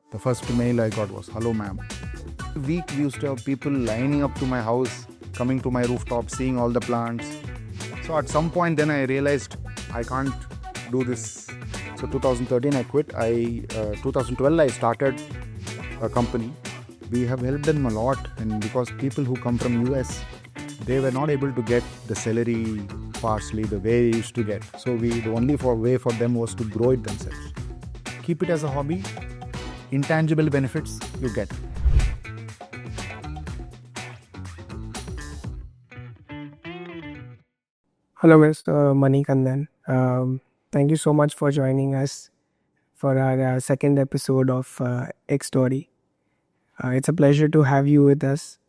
The first mail I got was, "Hello, ma'am." Week we used to have people lining up to my house, coming to my rooftop, seeing all the plants. So at some point then I realized I can't do this. So 2013 I quit. 2012 I started a company. We have helped them a lot, and because people who come from US, they were not able to get the celery, parsley the way they used to get. So the only way for them was to grow it themselves. Keep it as a hobby. Intangible benefits you get. Hello, Mr. Manikandan. Thank you so much for joining us for our second episode of Ekstory. It's a pleasure to have you with us.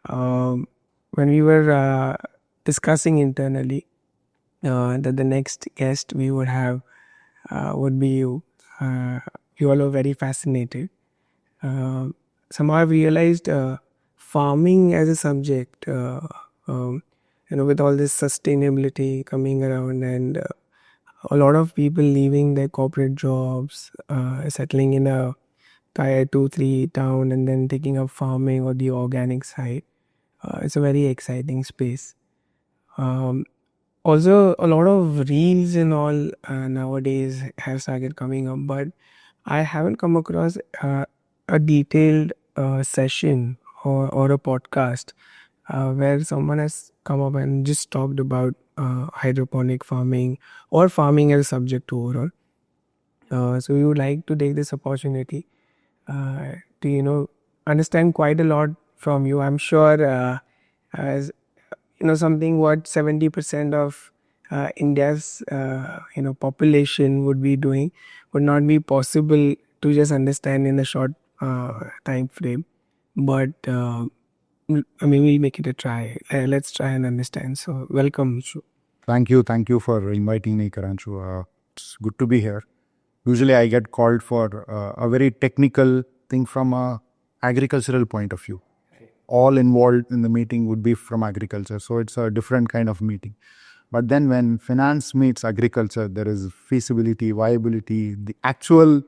When we were discussing internally that the next guest we would have would be you, you all were very fascinated. Somehow I realized farming as a subject, with all this sustainability coming around and a lot of people leaving their corporate jobs, settling in a tier 2, 3 town and then taking up farming or the organic side. It's a very exciting space. Also, a lot of reels and all nowadays have started coming up, but I haven't come across a detailed session or a podcast where someone has come up and just talked about hydroponic farming or farming as a subject overall. So we would like to take this opportunity to understand quite a lot from you. I'm sure as something what 70% of India's population would be doing would not be possible to just understand in a short time frame, but we'll make it a try. Let's try and understand. So welcome. Thank you for inviting me, Karanchu. It's good to be here. Usually I get called for a very technical thing from a agricultural point of view. All involved in the meeting would be from agriculture, so it's a different kind of meeting. But then when finance meets agriculture, there is feasibility, viability, the actual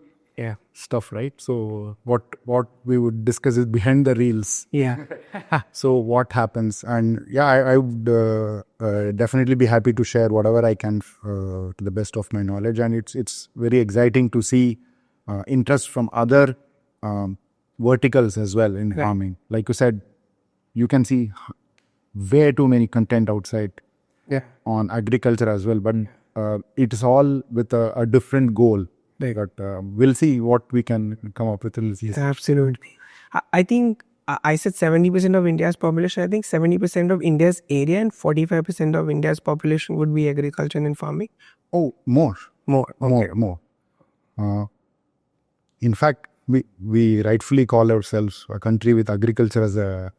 stuff, right? So what we would discuss is behind the reels. Yeah. So what happens? And I would definitely be happy to share whatever I can to the best of my knowledge. And it's very exciting to see interest from other verticals as well in farming. Like you said, you can see way too many content outside on agriculture as well, but it is all with a different goal. But we'll see what we can come up with. Absolutely. I think I said 70% of India's population. I think 70% of India's area and 45% of India's population would be agriculture and farming. Oh, more. Okay. In fact, we rightfully call ourselves a country with agriculture as a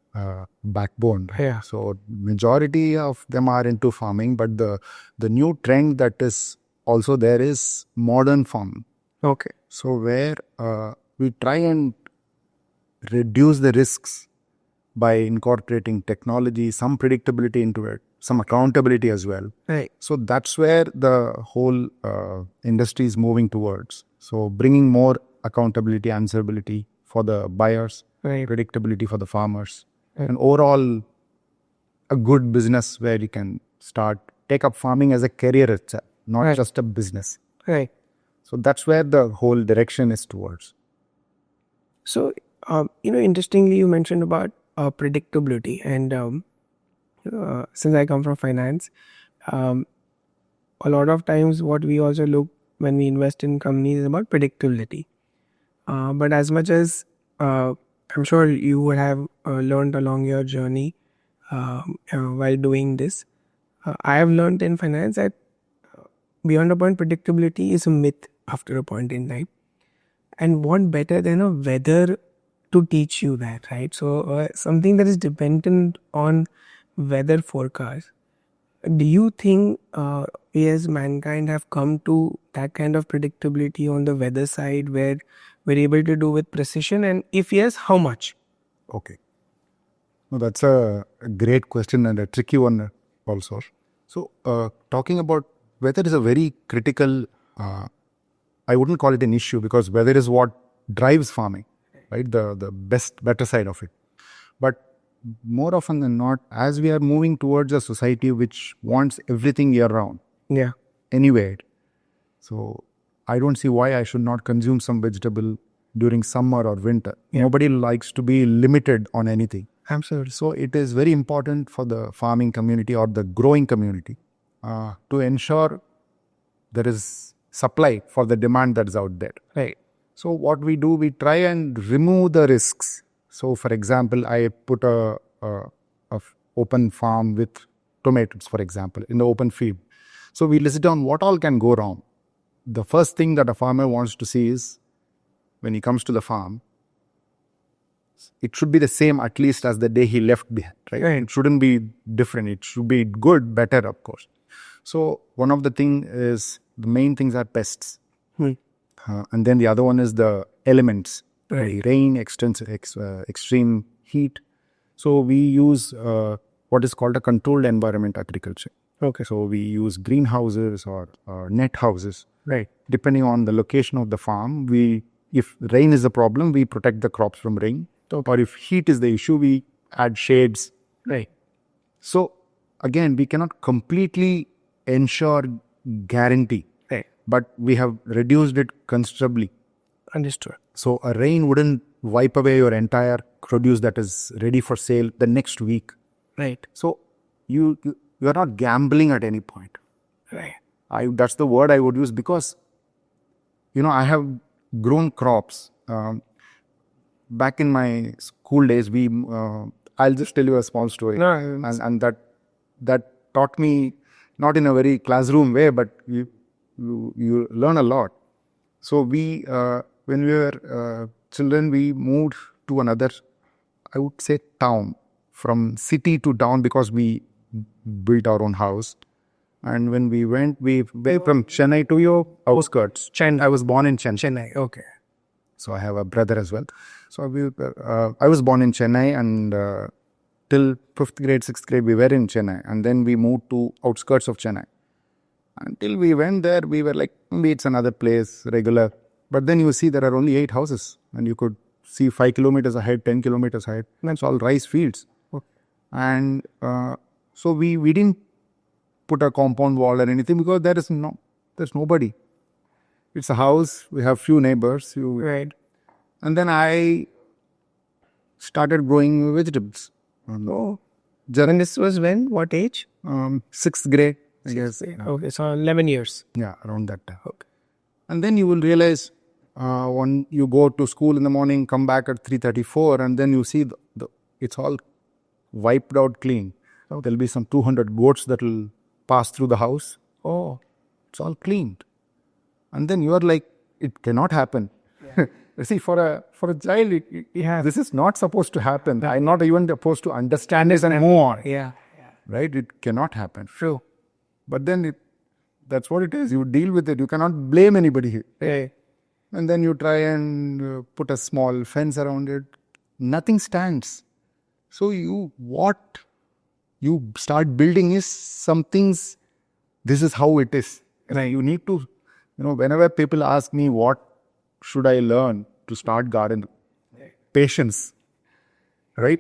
backbone. Yeah. So majority of them are into farming, but the new trend that is also there is modern farming. Okay. So where we try and reduce the risks by incorporating technology, some predictability into it, some accountability as well. Right. So that's where the whole industry is moving towards. So bringing more accountability, answerability for the buyers, predictability for the farmers, and overall a good business where you can take up farming as a career itself, not just a business. Right. So that's where the whole direction is towards. So, interestingly, you mentioned about predictability, and since I come from finance, a lot of times what we also look when we invest in companies is about predictability. But as much as I'm sure you would have learned along your journey while doing this, I have learned in finance that beyond a point, predictability is a myth after a point in time. And what better than a weather to teach you that, right? So something that is dependent on weather forecast. Do you think we as mankind have come to that kind of predictability on the weather side where we're able to do with precision? And if yes, how much? Okay. No, that's a great question and a tricky one also. So talking about weather is a very critical, I wouldn't call it an issue because weather is what drives farming, right? The better side of it. But more often than not, as we are moving towards a society which wants everything year round, Yeah. anyway, so I don't see why I should not consume some vegetable during summer or winter. Yeah. Nobody likes to be limited on anything. Absolutely. So it is very important for the farming community or the growing community to ensure there is supply for the demand that's out there. Right. So what we do, we try and remove the risks. So for example, I put a open farm with tomatoes, for example, in the open field. So we list down what all can go wrong. The first thing that a farmer wants to see is when he comes to the farm, it should be the same at least as the day he left behind, right? Right. It shouldn't be different. It should be good, better, of course. So one of the the main things are pests. And then the other one is the elements, Right. rain, extreme heat. So we use what is called a controlled environment agriculture. Okay. So we use greenhouses or net houses. Right. Depending on the location of the farm, if rain is a problem, we protect the crops from rain. Or if heat is the issue, we add shades. Right. So again, we cannot completely ensure guarantee, Right. but we have reduced it considerably. Understood. So a rain wouldn't wipe away your entire produce that is ready for sale the next week. Right. So you are not gambling at any point. Right. That's the word I would use because, I have grown crops. Back in my school days, I'll just tell you a small story. No, and that taught me, not in a very classroom way, but you learn a lot. So when we were children, we moved to another, I would say, town, from city to town because we built our own house. And when we went from Chennai to your outskirts. I was born in Chennai. Okay. So I have a brother as well. So I was born in Chennai, and till 5th grade, 6th grade, we were in Chennai. And then we moved to outskirts of Chennai. Until we went there, we were like, maybe it's another place, regular. But then you see there are only 8 houses. And you could see 5 kilometers ahead, 10 kilometers ahead. That's all rice fields. Okay. And so we didn't put a compound wall or anything because there's nobody. It's a house. We have few neighbors. Right. And then I started growing vegetables. Oh. And this was when? What age? 6th grade, I guess. Okay, so 11 years. Yeah, around that time. Okay. And then you will realize when you go to school in the morning, come back at 3:34, and then you see it's all wiped out clean. Okay. There'll be some 200 goats that will pass through the house. Oh. It's all cleaned. And then you are like, it cannot happen. Yeah. See, for a child, this is not supposed to happen. I'm not even supposed to understand this and move on. Yeah. Right? It cannot happen. True. But then that's what it is. You deal with it. You cannot blame anybody here. Right. And then you try and put a small fence around it. Nothing stands. So what you start building is some things. This is how it is. Right. You need to, whenever people ask me what should I learn to start garden, patience, right?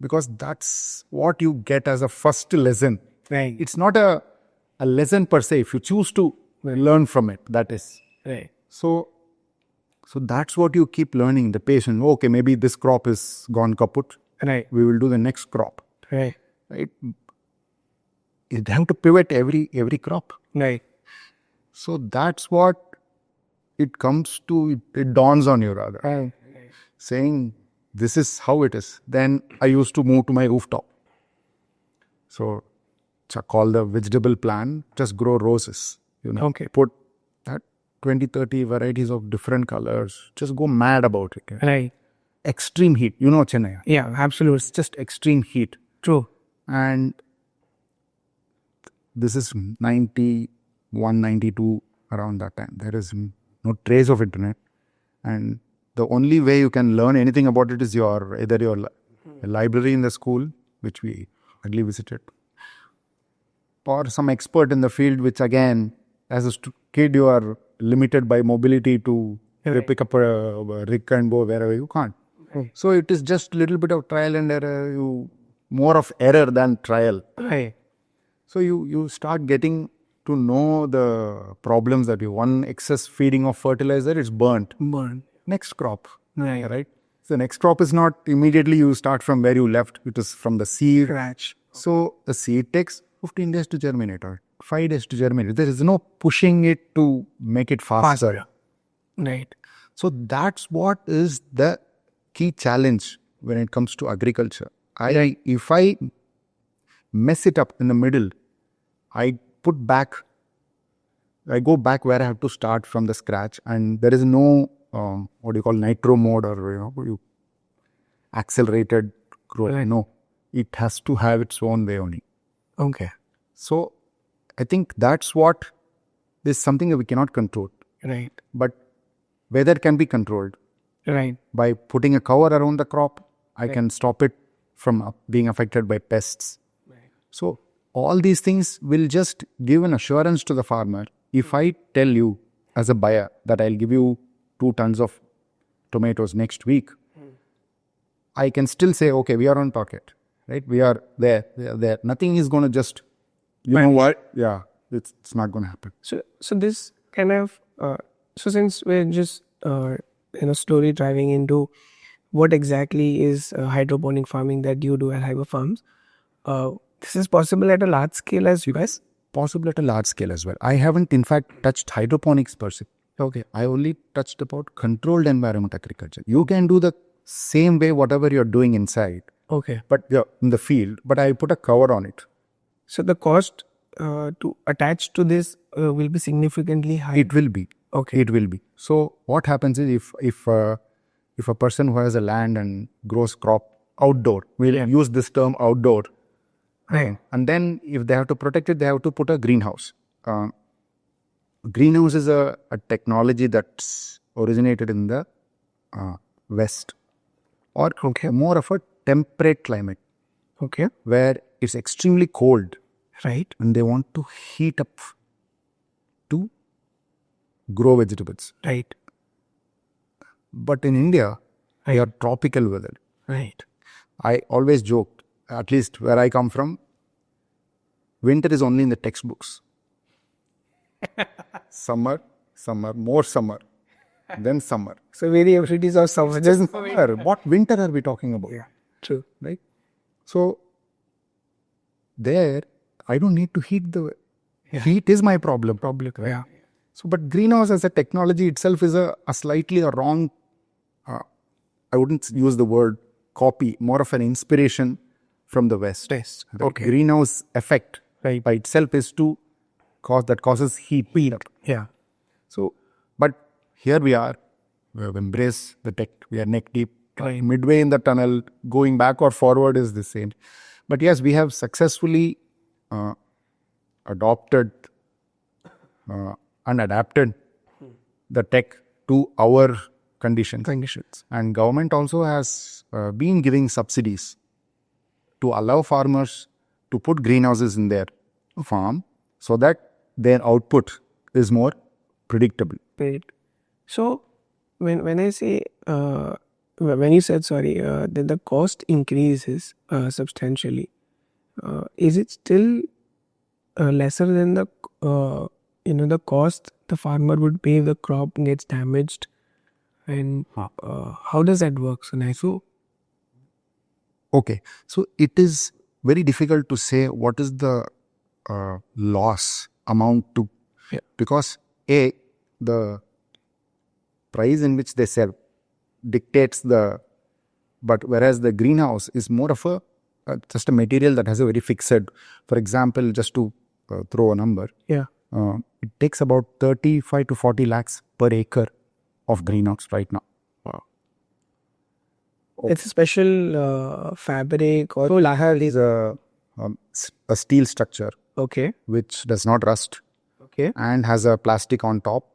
Because that's what you get as a first lesson. Right. It's not a lesson per se. If you choose to learn from it, that is. Right. So that's what you keep learning, the patience. Okay, maybe this crop is gone kaput. Right. We will do the next crop. Right. Right. You have to pivot every crop. Right. So that's what it comes to, it dawns on you rather. Right. Saying, this is how it is. Then I used to move to my rooftop. So call the vegetable plan, just grow roses. Okay. Put that 20, 30 varieties of different colors. Just go mad about it. Right. Extreme heat. Chennai. Yeah, absolutely. It's just extreme heat. True. And this is 91, 92, around that time. There is no trace of internet. And the only way you can learn anything about it is either your library in the school, which we hardly visited, or some expert in the field, which again, as a kid, you are limited by mobility to They pick up a rig and go wherever you can't. So it is just a little bit of trial and error. More of error than trial. Right. So you start getting to know the problems that one excess feeding of fertilizer, it's burnt. Next crop. Right. So next crop is not immediately you start from where you left. It is from the seed. Scratch. So the seed takes 15 days to germinate or 5 days to germinate. There is no pushing it to make it faster. Right. So that's what is the key challenge when it comes to agriculture. If I mess it up in the middle, I go back where I have to start from the scratch, and there is no nitro mode or you accelerated growth. Right. No, it has to have its own way only. Okay. So I think that's what is something that we cannot control. Right. But weather can be controlled. Right. By putting a cover around the crop, I can stop it from being affected by pests. Right. So all these things will just give an assurance to the farmer. If I tell you as a buyer that I'll give you 2 tons of tomatoes next week, I can still say, okay, we are on target, right? We are there. Nothing is going to just, you know what? Yeah, it's not going to happen. So this kind of, so since we're just, slowly driving into what exactly is hydroponic farming that you do at Hyperfarms, this is possible at a large scale as well? Possible at a large scale as well. I haven't, in fact, touched hydroponics per se. Okay. I only touched about controlled environment agriculture. You can do the same way whatever you're doing inside. Okay. But in the field, but I put a cover on it. So the cost to attach to this will be significantly high? It will be. Okay. It will be. So what happens is if a person who has a land and grows crop outdoor, we'll use this term outdoor. Right. And then if they have to protect it, they have to put a greenhouse. Greenhouse is a technology that's originated in the West, or more of a temperate climate. Okay. Where it's extremely cold. Right. And they want to heat up to grow vegetables. Right. But in India, we are tropical weather. Right. I always joked, at least where I come from, winter is only in the textbooks. Summer, more summer, then summer. So very varieties of summer. Just summer. What winter are we talking about? Yeah, true. Right? So, there, I don't need to heat the... Heat is my problem. Yeah. So, but greenhouse as a technology itself is a slightly wrong, I wouldn't use the word copy, more of an inspiration from the West. Yes. The Okay. greenhouse effect by itself is to causes heat. Yeah. So, but here we are, we have embraced the tech, we are neck deep, Right. midway in the tunnel, going back or forward is the same. But yes, we have successfully adopted and adapted the tech to our conditions. And government also has been giving subsidies to allow farmers to put greenhouses in their farm so that their output is more predictable. Right. So when I say when you said that the cost increases substantially, is it still lesser than the the cost the farmer would pay if the crop gets damaged, and how does that work? Okay, so it is very difficult to say what is the loss amount to, because the price in which they sell dictates but whereas the greenhouse is more of a just a material that has a very fixed, for example, just to throw a number, it takes about 35 to 40 lakhs per acre of greenhouse right now. Wow. It's a special fabric or is a steel structure, which does not rust, and has a plastic on top,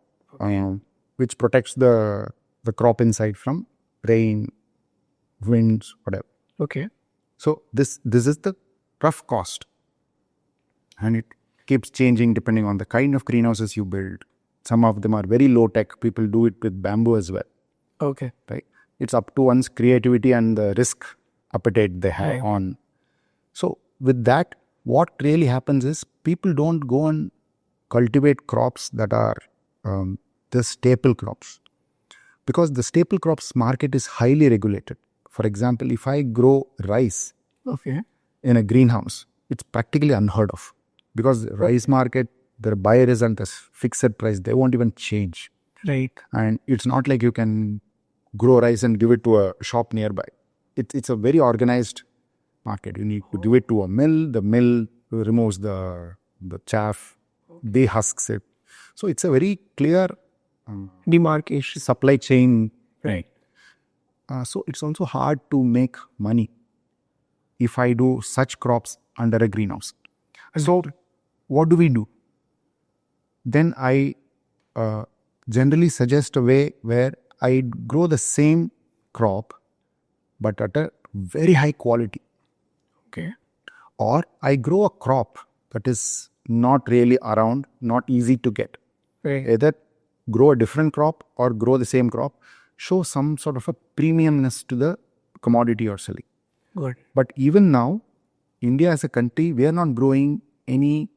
which protects the crop inside from rain, winds, whatever. So this is the rough cost, and it keeps changing depending on the kind of greenhouses you build. Some of them are very low tech. People do it with bamboo as well. Okay. Right? It's up to one's creativity and the risk appetite they have Right. on. So with that, what really happens is people don't go and cultivate crops that are the staple crops, because the staple crops market is highly regulated. For example, if I grow rice Okay. in a greenhouse, it's practically unheard of, because the rice market, the buyer isn't a fixed price. They won't even change. Right. And it's not like you can grow rice and give it to a shop nearby. It's a very organized market. You need to give it to a mill. The mill removes the chaff, dehusks it. So it's a very clear Demarcation. supply chain. Right. So it's also hard to make money if I do such crops under a greenhouse. So what do? Then I generally suggest a way where I grow the same crop but at a very high quality. Okay. Or I grow a crop that is not really around, not easy to get. Right. Either grow a different crop or grow the same crop, show some sort of a premiumness to the commodity you're selling. Good. But even now, India as a country, we are not growing any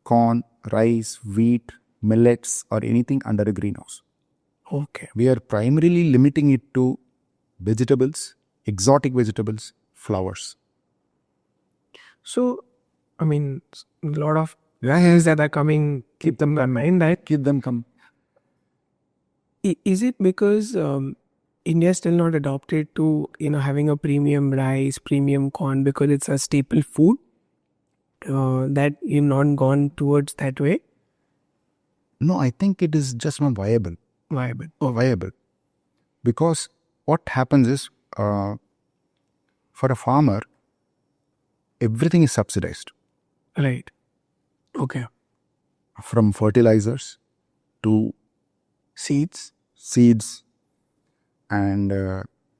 corn, rice, wheat, millets or anything under a greenhouse. Okay. We are primarily limiting it to vegetables, exotic vegetables, flowers. So, I mean, a lot of guys that are coming, keep them in mind that. Keep them come. Is it because India is still not adopted to, having a premium rice, premium corn because it's a staple food that you've not gone towards that way? No, I think it is just not viable. Viable. Because what happens is, for a farmer, everything is subsidized. Right. Okay. From fertilizers to Seeds. And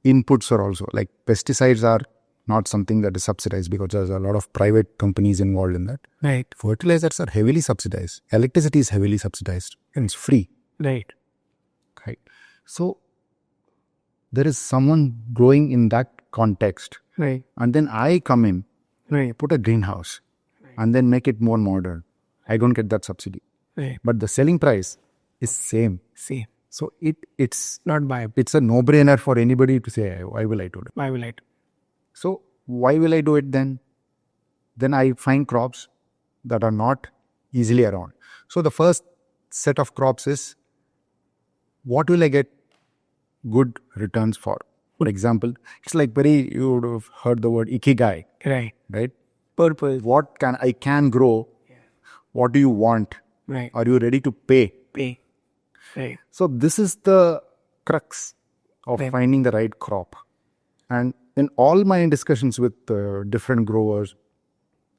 inputs are also, like pesticides are not something that is subsidized because there's a lot of private companies involved in that. Right. Fertilizers are heavily subsidized. Electricity is heavily subsidized and it's free. Right. Right. So there is someone growing in that context. Right. And then I come in, Right. put a greenhouse and then make it more modern. I don't get that subsidy. Right. But the selling price is same. See. So it's Not viable. it's a no-brainer for anybody to say, why will I do it? Why will I? So why will I do it then? Then I find crops that are not easily around. So the first set of crops is, what will I get good returns for? For example, it's like you would have heard the word ikigai, Right. right? Purpose. What I can grow? What do you want? Right. Are you ready to pay? Pay. Right. So this is the crux of Right. finding the right crop. And in all my discussions with different growers,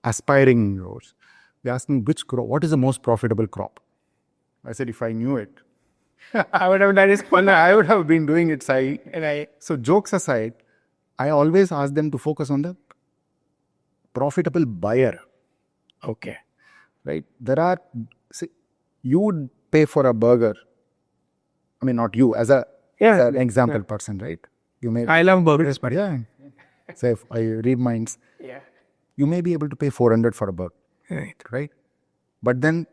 aspiring growers, they ask me what is the most profitable crop? I said, if I knew it, I would have done it. I would have been doing it. Right. So jokes aside, I always ask them to focus on the profitable buyer. Okay. Right? You would pay for a burger. I mean, not you, as an example person, right? You may. I love burgers, but Yeah. Say if I read minds, yeah. you may be able to pay 400 for a burger, Right. right? But then,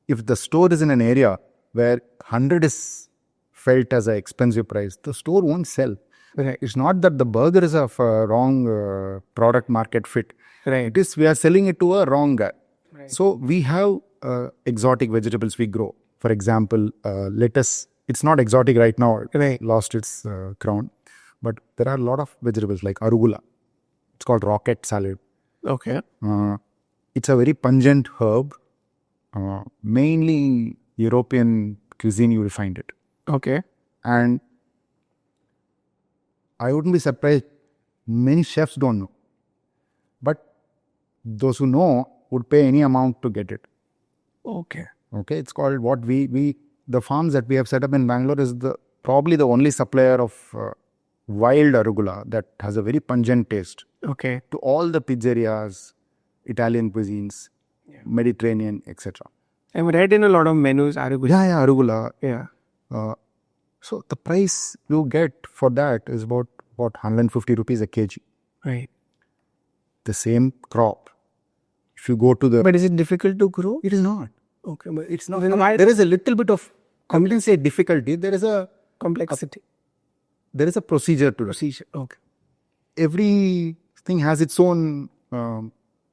if the store is in an area where 100 is felt as an expensive price, the store won't sell. Right. It's not that the burger is a wrong product market fit. Right. It is we are selling it to a wrong guy. Right. So we have exotic vegetables we grow. For example, lettuce. It's not exotic right now. Right. It lost its crown. But there are a lot of vegetables like arugula. It's called rocket salad. Okay. It's a very pungent herb. Mainly European cuisine you will find it. Okay. And I wouldn't be surprised, many chefs don't know. But those who know would pay any amount to get it. Okay. Okay, it's called the farms that we have set up in Bangalore is probably the only supplier of wild arugula that has a very pungent taste Okay. to all the pizzerias, Italian cuisines, Mediterranean, etc. I've read in a lot of menus, arugula. Yeah, arugula. Yeah. So the price you get for that is about 150 rupees a kg. Right. The same crop. If you go to the... But is it difficult to grow? It is not. Okay, but It's not. then why There is a little bit of, I wouldn't say difficulty. There is a complexity? procedure to it. Procedure. Okay. Everything has its own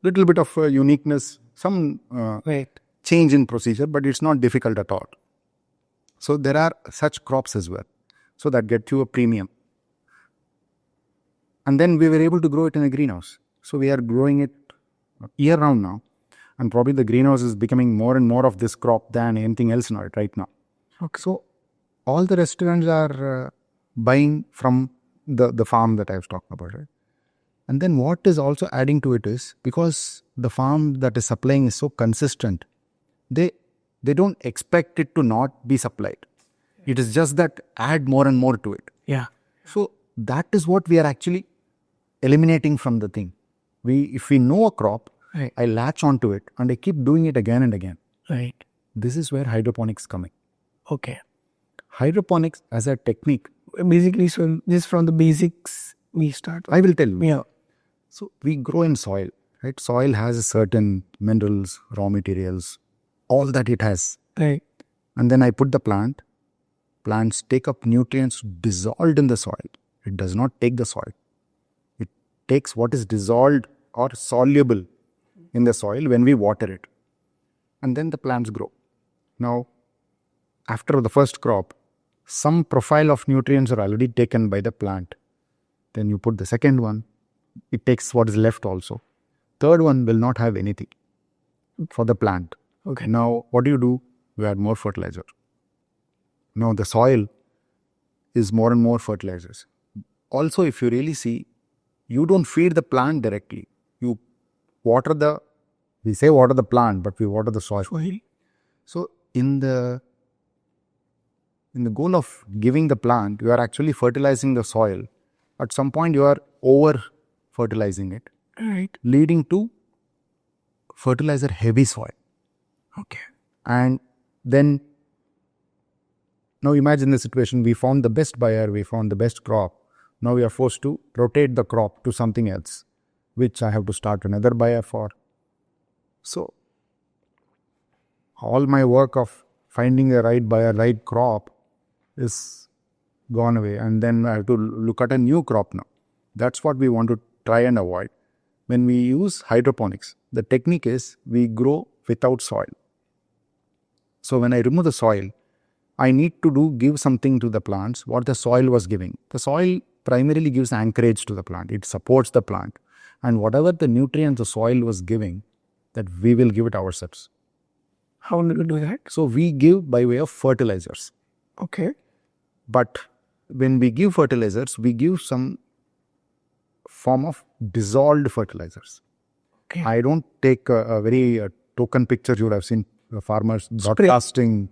little bit of uniqueness, some Right. change in procedure, but it's not difficult at all. So there are such crops as well. So that get you a premium. And then we were able to grow it in a greenhouse. So we are growing it year round now. And probably the greenhouse is becoming more and more of this crop than anything else now, right now. Okay. So all the restaurants are buying from the farm that I was talking about, right? And then what is also adding to it is, because the farm that is supplying is so consistent, they don't expect it to not be supplied. It is just that add more and more to it. Yeah. So that is what we are actually eliminating from the thing. If we know a crop, Right. I latch onto it and I keep doing it again and again. Right. This is where hydroponics coming. Okay. Hydroponics as a technique, Basically, so just from the basics we start. I will tell you. Yeah. So we grow in soil, right? Soil has certain minerals, raw materials, all that it has. Right. And then I put the plant. Plants take up nutrients dissolved in the soil. It does not take the soil. It takes what is dissolved or soluble in the soil when we water it. And then the plants grow. Now, after the first crop, some profile of nutrients are already taken by the plant. Then you put the second one. It takes what is left also. Third one will not have anything for the plant. Okay. Now, what do? You add more fertilizer. Now, the soil is more and more fertilizers. Also, if you really see, you don't feed the plant directly. You water we say water the plant, but we water the soil. So, in the goal of giving the plant, you are actually fertilizing the soil. At some point, you are over fertilizing it, Right. leading to fertilizer heavy soil. Okay. And then, now imagine the situation, we found the best buyer, we found the best crop. Now we are forced to rotate the crop to something else, which I have to start another buyer for. So, all my work of finding the right buyer, right crop is gone away. And then I have to look at a new crop now. That's what we want to try and avoid. When we use hydroponics, the technique is we grow without soil. So when I remove the soil, I need to give something to the plants what the soil was giving. The soil primarily gives anchorage to the plant. It supports the plant. And whatever the nutrients the soil was giving, that we will give it ourselves. How do you do that? So we give by way of fertilizers. Okay. But when we give fertilizers, we give some form of dissolved fertilizers. Okay. I don't take a very token picture you would have seen farmers broadcasting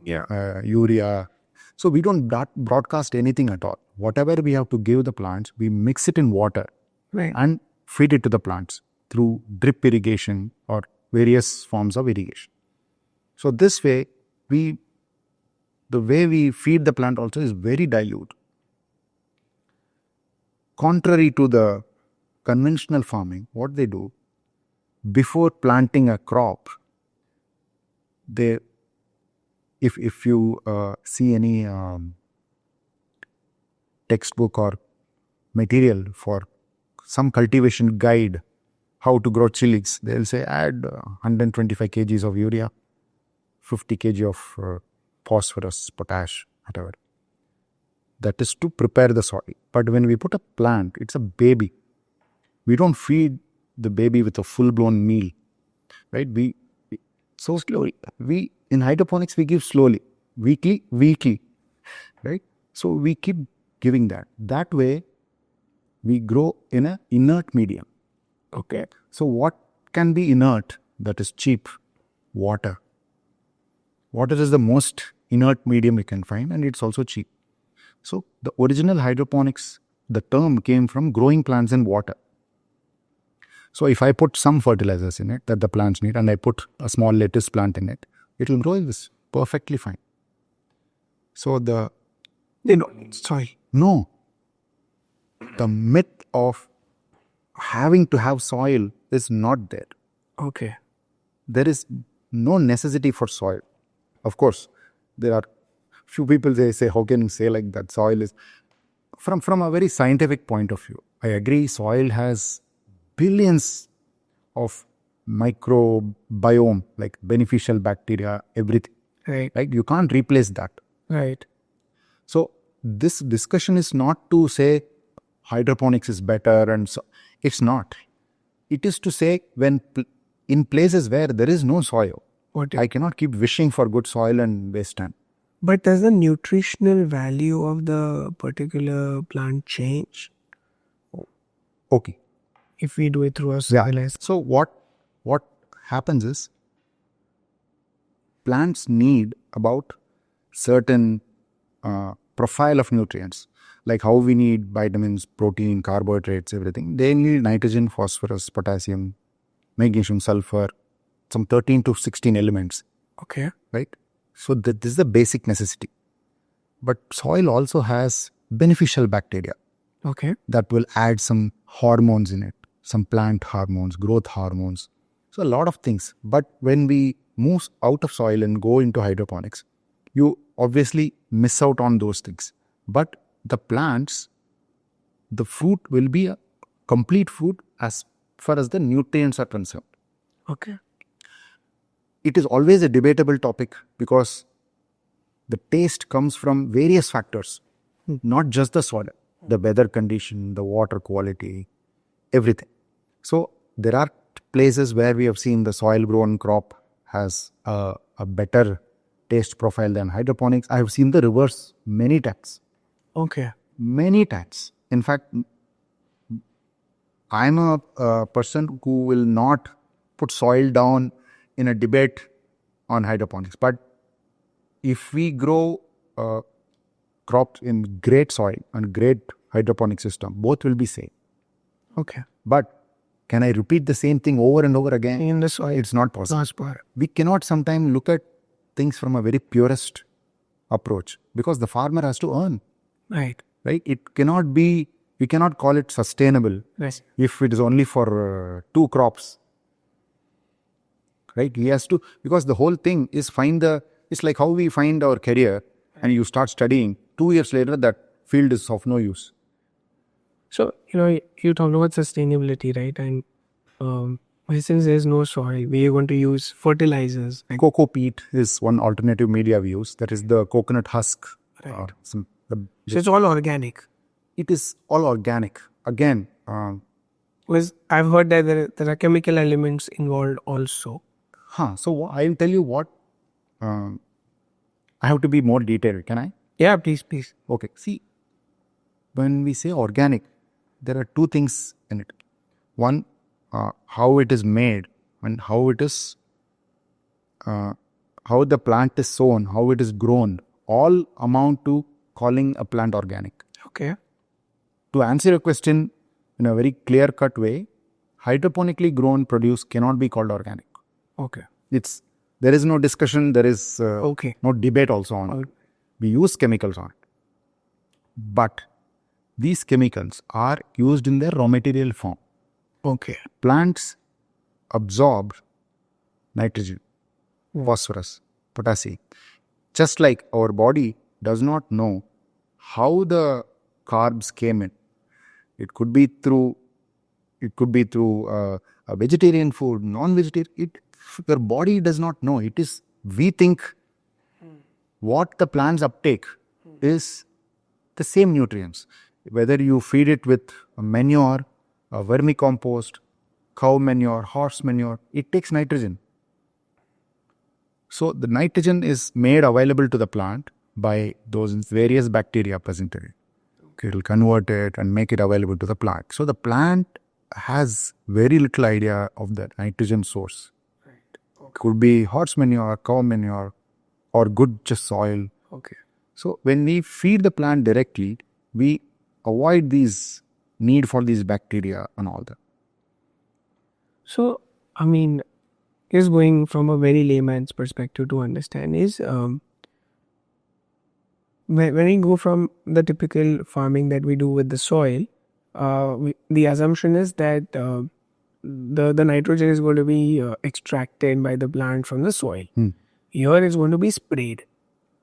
urea. So we don't broadcast anything at all. Whatever we have to give the plants, we mix it in water Right. and feed it to the plants through drip irrigation or various forms of irrigation. So this way, the way we feed the plant also is very dilute. Contrary to the conventional farming, what they do, before planting a crop, if you see any textbook or material for some cultivation guide, how to grow chilies, they'll say add 125 kgs of urea, 50 kg of phosphorus, potash, whatever. That is to prepare the soil. But when we put a plant, it's a baby. We don't feed the baby with a full-blown meal, right? So slowly. In hydroponics, we give slowly, weekly, right? So we keep giving that. That way, we grow in an inert medium. Okay. So what can be inert that is cheap? Water. Water is the most inert medium we can find, and it's also cheap. So the original hydroponics, the term came from growing plants in water. So if I put some fertilizers in it that the plants need, and I put a small lettuce plant in it, it will grow this perfectly fine. So They don't need soil. no, the myth of having to have soil is not there. Okay. There is no necessity for soil. Of course, there are few people, they say, how can you say like that? Soil is from a very scientific point of view. I agree, soil has billions of microbiome, like beneficial bacteria, everything. Right. Right? You can't replace that. Right. So this discussion is not to say hydroponics is better, and so it's not. It is to say when in places where there is no soil, I cannot keep wishing for good soil and waste time. But does the nutritional value of the particular plant change Okay. if we do it through a soil? So what happens is plants need about certain profile of nutrients, like how we need vitamins, protein, carbohydrates, everything. They need nitrogen, phosphorus, potassium, magnesium, sulfur, some 13 to 16 elements. Okay. Right? So this is the basic necessity. But soil also has beneficial bacteria. Okay. That will add some hormones in it, some plant hormones, growth hormones. So a lot of things. But when we move out of soil and go into hydroponics, you obviously miss out on those things. But the plants, the fruit will be a complete fruit as far as the nutrients are concerned. Okay. It is always a debatable topic because the taste comes from various factors, not just the soil, the weather condition, the water quality, everything. So there are places where we have seen the soil grown crop has a better taste profile than hydroponics. I have seen the reverse many times. Okay. Many times. In fact, I'm a person who will not put soil down in a debate on hydroponics. But if we grow crops in great soil and great hydroponic system, both will be same. Okay. But can I repeat the same thing over and over again? In the soil. It's not possible. We cannot sometimes look at things from a very purest approach because the farmer has to earn. Right. Right? It cannot be, we cannot call it sustainable if it is only for 2 crops. Right? He has to, because the whole thing is it's like how we find our career and you start studying. 2 years later, that field is of no use. So, you talked about sustainability, right? And since there's no soil, we are going to use fertilizers. Cocoa peat is one alternative media we use. That is the coconut husk. Right. So it's all organic. It is all organic. Again, because I've heard that there are chemical elements involved also. So I'll tell you what. I have to be more detailed. Can I? Yeah, please. Okay. See, when we say organic, there are 2 things in it. One, how it is made and how it is, how the plant is sown, how it is grown, all amount to calling a plant organic. Okay. To answer your question in a very clear-cut way, hydroponically grown produce cannot be called organic. Okay. There is no discussion, there is no debate also on it. We use chemicals on it. But these chemicals are used in their raw material form. Okay. Plants absorb nitrogen, phosphorus, potassium. Just like our body does not know how the carbs came in. It could be through a vegetarian food, non-vegetarian. Your body does not know. We think what the plants uptake is the same nutrients. Whether you feed it with a manure, a vermicompost, cow manure, horse manure, it takes nitrogen. So the nitrogen is made available to the plant by those various bacteria present in it. It will convert it and make it available to the plant. So the plant has very little idea of the nitrogen source. It could be horse manure, cow manure, or good just soil. Okay. So when we feed the plant directly, we avoid these need for these bacteria and all that. So, I mean, is going from a very layman's perspective to understand is when we go from the typical farming that we do with the soil, the assumption is that the nitrogen is going to be extracted by the plant from the soil. Here it's going to be sprayed.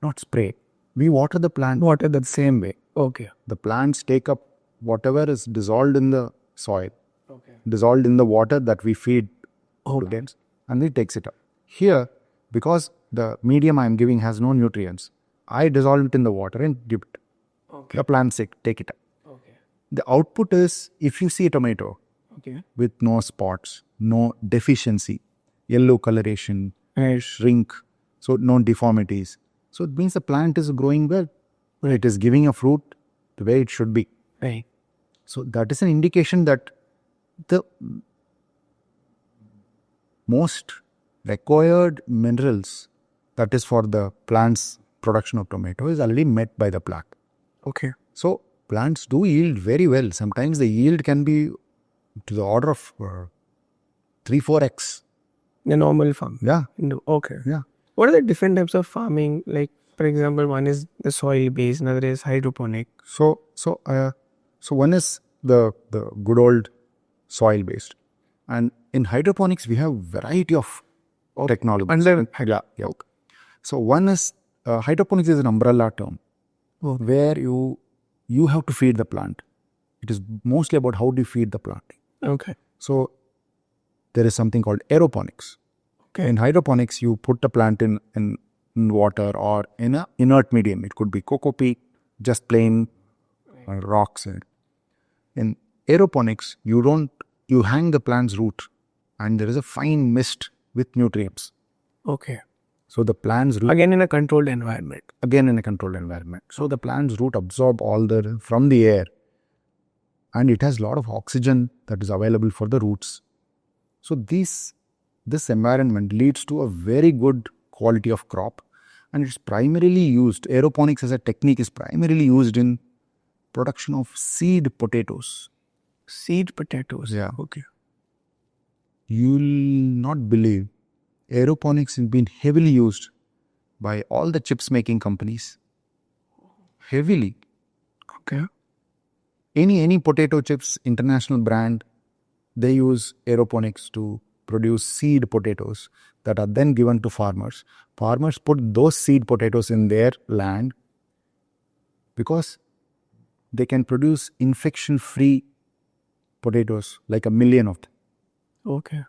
Not spray. We water the plant Water the same way. Okay. The plants take up whatever is dissolved in the soil, Okay. dissolved in the water that we feed plants, and it takes it up. Here, because the medium I am giving has no nutrients, I dissolve it in the water and give it. Okay. The plants take it up. Okay. The output is, if you see a tomato Okay. with no spots, no deficiency, yellow coloration, shrink, so no deformities. So it means the plant is growing well. It is giving a fruit the way it should be. Right. So that is an indication that the most required minerals, that is for the plant's production of tomato, is already met by the plant. Okay. So plants do yield very well. Sometimes the yield can be to the order of 3-4x. The normal farm. Yeah. Okay. Yeah. What are the different types of farming? Like, for example, one is the soil based, another is hydroponic. So one is the good old soil based, and in hydroponics we have variety of technologies. Yeah. So one is hydroponics is an umbrella term where you have to feed the plant. It is mostly about how do you feed the plant. Okay. So there is something called aeroponics. Okay. In hydroponics, you put the plant in water or in a inert medium. It could be cocoa peat, just plain rocks. In aeroponics, you hang the plant's root and there is a fine mist with nutrients. Okay. So the plant's root, Again in a controlled environment. So the plant's root absorb all from the air, and it has a lot of oxygen that is available for the roots. So this environment leads to a very good quality of crop, and it's primarily used, aeroponics as a technique is primarily used in production of seed potatoes. Seed potatoes. Yeah. Okay. You'll not believe, aeroponics has been heavily used by all the chips making companies. Heavily. Okay. Any potato chips international brand, they use aeroponics to produce seed potatoes that are then given to farmers. Farmers put those seed potatoes in their land because they can produce infection-free potatoes, like 1 million of them. Okay.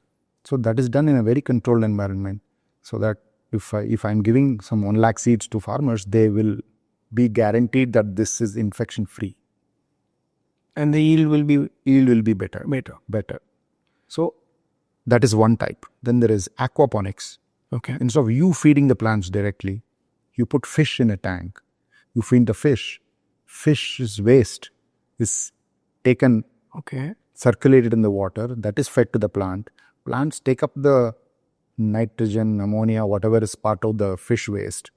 So that is done in a very controlled environment, so that if I'm giving some 1 lakh seeds to farmers, they will be guaranteed that this is infection-free. And the yield will be better. Better. So that is one type. Then there is aquaponics. Okay. Instead of you feeding the plants directly, you put fish in a tank. You feed the fish. Fish's waste is taken, Okay. circulated in the water, that is fed to the plant. Plants take up the nitrogen, ammonia, whatever is part of the fish waste.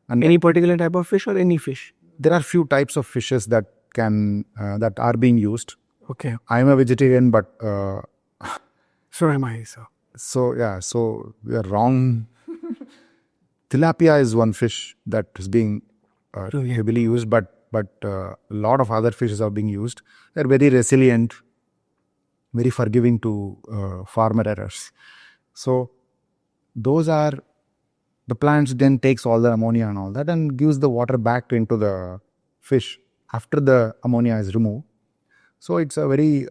And Any particular type of fish or any fish? there are few types of fishes that are being used. Okay. I am a vegetarian, but So am I. so we are wrong. Tilapia is one fish that is being heavily used, but a lot of other fishes are being used. They are very resilient, very forgiving to farmer errors. So those are the plants then takes all the ammonia and all that and gives the water back into the fish after the ammonia is removed. So it's a very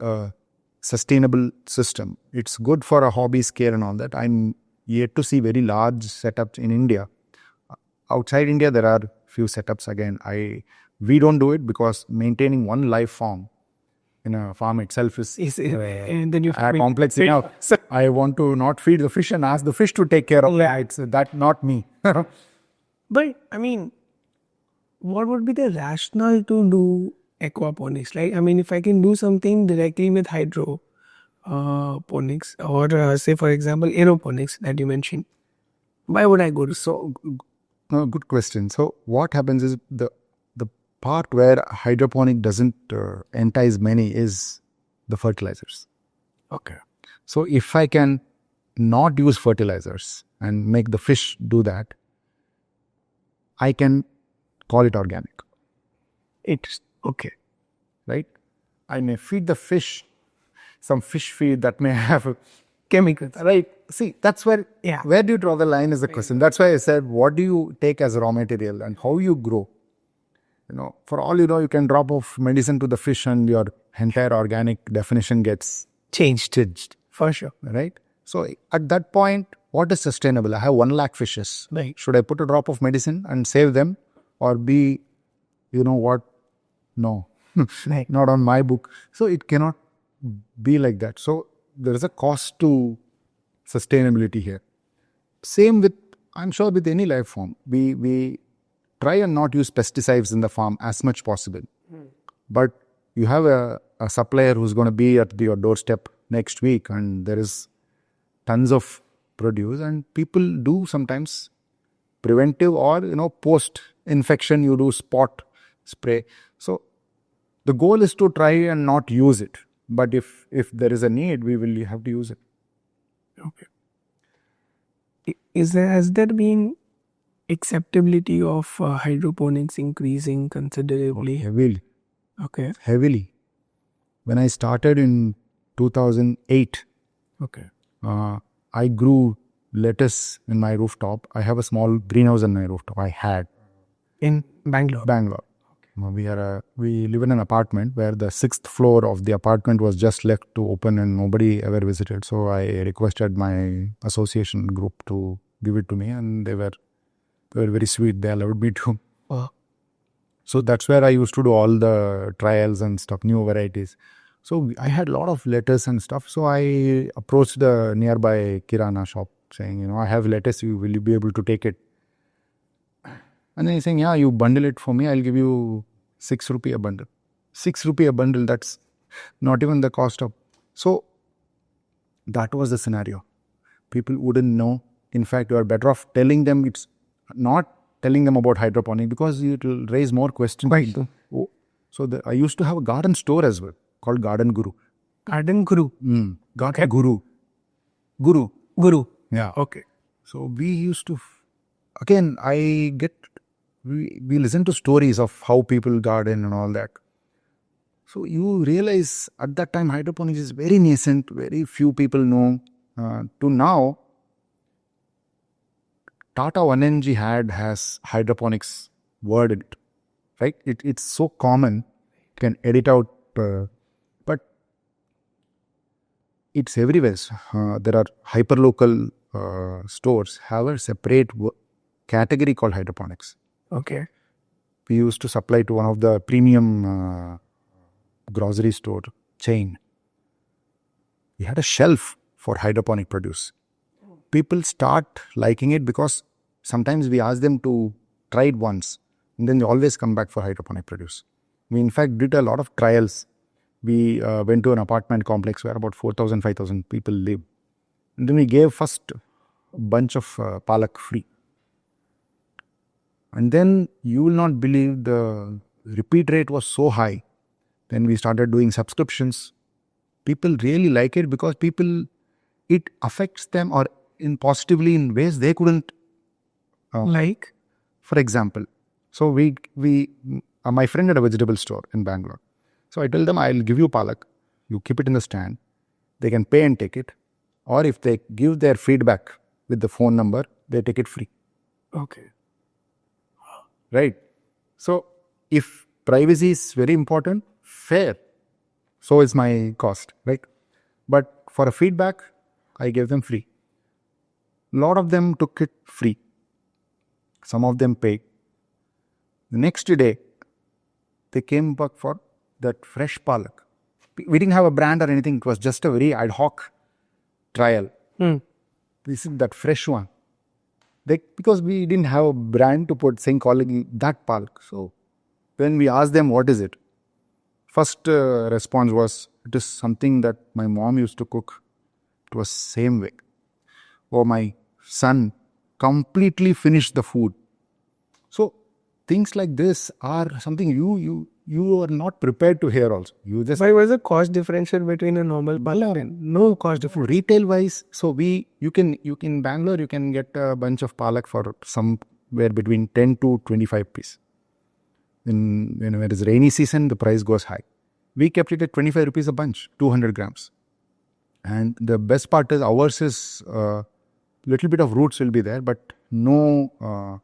sustainable system. It's good for a hobby scale and all that. I'm yet to see very large setups in India. Outside India, there are few setups. Again, we don't do it because maintaining one life form in a farm itself is and then you complex enough. I want to not feed the fish and ask the fish to take care of it. It's that, not me. But I mean, what would be the rationale to do aquaponics? Like, I mean, if I can do something directly with hydroponics or say, for example, aeroponics that you mentioned, why would I go to? So, good question. So, what happens is the part where hydroponic doesn't entice many is the fertilizers. Okay. So, if I can not use fertilizers and make the fish do that, I can call it organic. It's okay. Right? I may feed the fish some fish feed that may have Chemicals. right. See, that's where Yeah. where do you draw the line is the question. That's why I said, what do you take as raw material and how you grow? For all you know, you can drop off medicine to the fish and your entire organic definition gets Changed. For sure. right. So at that point, what is sustainable? I have 1 lakh fishes. Right. Should I put a drop of medicine and save them, or be, what? No, Right. not on my book. So it cannot be like that. So there is a cost to sustainability here. Same with, I'm sure, with any life form. We try and not use pesticides in the farm as much possible. But you have a supplier who's going to be at your doorstep next week, and there is tons of produce, and people do sometimes preventive or post infection you do spot spray. So the goal is to try and not use it, but if there is a need, we will have to use it. Okay. Has there been acceptability of hydroponics increasing considerably? Heavily. When I started in 2008, Okay. I grew lettuce in my rooftop. I have a small greenhouse in my rooftop. I had In Bangalore. We live in an apartment where the 6th floor of the apartment was just left to open and nobody ever visited. So I requested my association group to give it to me, and they were very sweet. They allowed me to. Wow. So that's where I used to do all the trials and stuff, new varieties. So I had a lot of lettuce and stuff. So I approached the nearby Kirana shop saying, I have lettuce. Will you be able to take it? And then he's saying, yeah, you bundle it for me. I'll give you 6 rupee a bundle. 6 rupee a bundle. That's not even the cost of. So that was the scenario. People wouldn't know. In fact, you are better off telling them it's not telling them about hydroponic, because it will raise more questions. Right. So I used to have a garden store as well called Garden Guru. Garden Guru. Garden Guru. Guru. Yeah. Okay. So we used to, again, we listen to stories of how people garden and all that. So you realize at that time hydroponics is very nascent, very few people know. To now, Tata 1NG has hydroponics word in it, right? It's so common, you can edit out, but it's everywhere. There are hyperlocal stores have a separate category called hydroponics. Okay. We used to supply to one of the premium grocery store chain. We had a shelf for hydroponic produce. People start liking it because sometimes we ask them to try it once, and then they always come back for hydroponic produce. We in fact did a lot of trials. We went to an apartment complex where about 4,000, 5,000 people live. And then we gave first a bunch of palak free. And then you will not believe the repeat rate was so high. Then we started doing subscriptions. People really like it because it affects them or positively in ways they couldn't. Like? For example, so my friend had a vegetable store in Bangalore. So I tell them, I'll give you palak. You keep it in the stand. They can pay and take it. Or if they give their feedback with the phone number, they take it free. Okay. Right. So if privacy is very important, fair. So is my cost, right? But for a feedback, I gave them free. A lot of them took it free. Some of them paid. The next day, they came back for that fresh palak. We didn't have a brand or anything. It was just a very ad hoc trial. This is that fresh one. Because we didn't have a brand to put saying calling that palak. So when we asked them what is it, first response was, it is something that my mom used to cook. It was same way. Or my son completely finished the food. So things like this are something you are not prepared to hear also. You just Why was the cost differential between a normal palak and no cost difference? retail wise. So you can in Bangalore you can get a bunch of palak for somewhere between 10 to 25 rupees. When it is rainy season, the price goes high. We kept it at 25 rupees a bunch, 200 grams. And the best part is ours is little bit of roots will be there, but no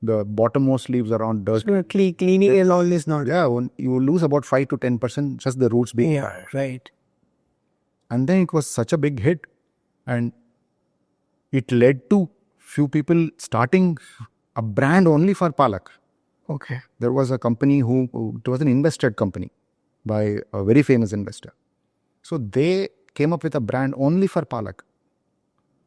the bottommost leaves around dirt. So cleaning and all is not. Yeah, you will lose about 5 to 10% just the roots being. Yeah, right. And then it was such a big hit, and it led to few people starting a brand only for palak. Okay. There was a company it was an invested company by a very famous investor. So they came up with a brand only for palak.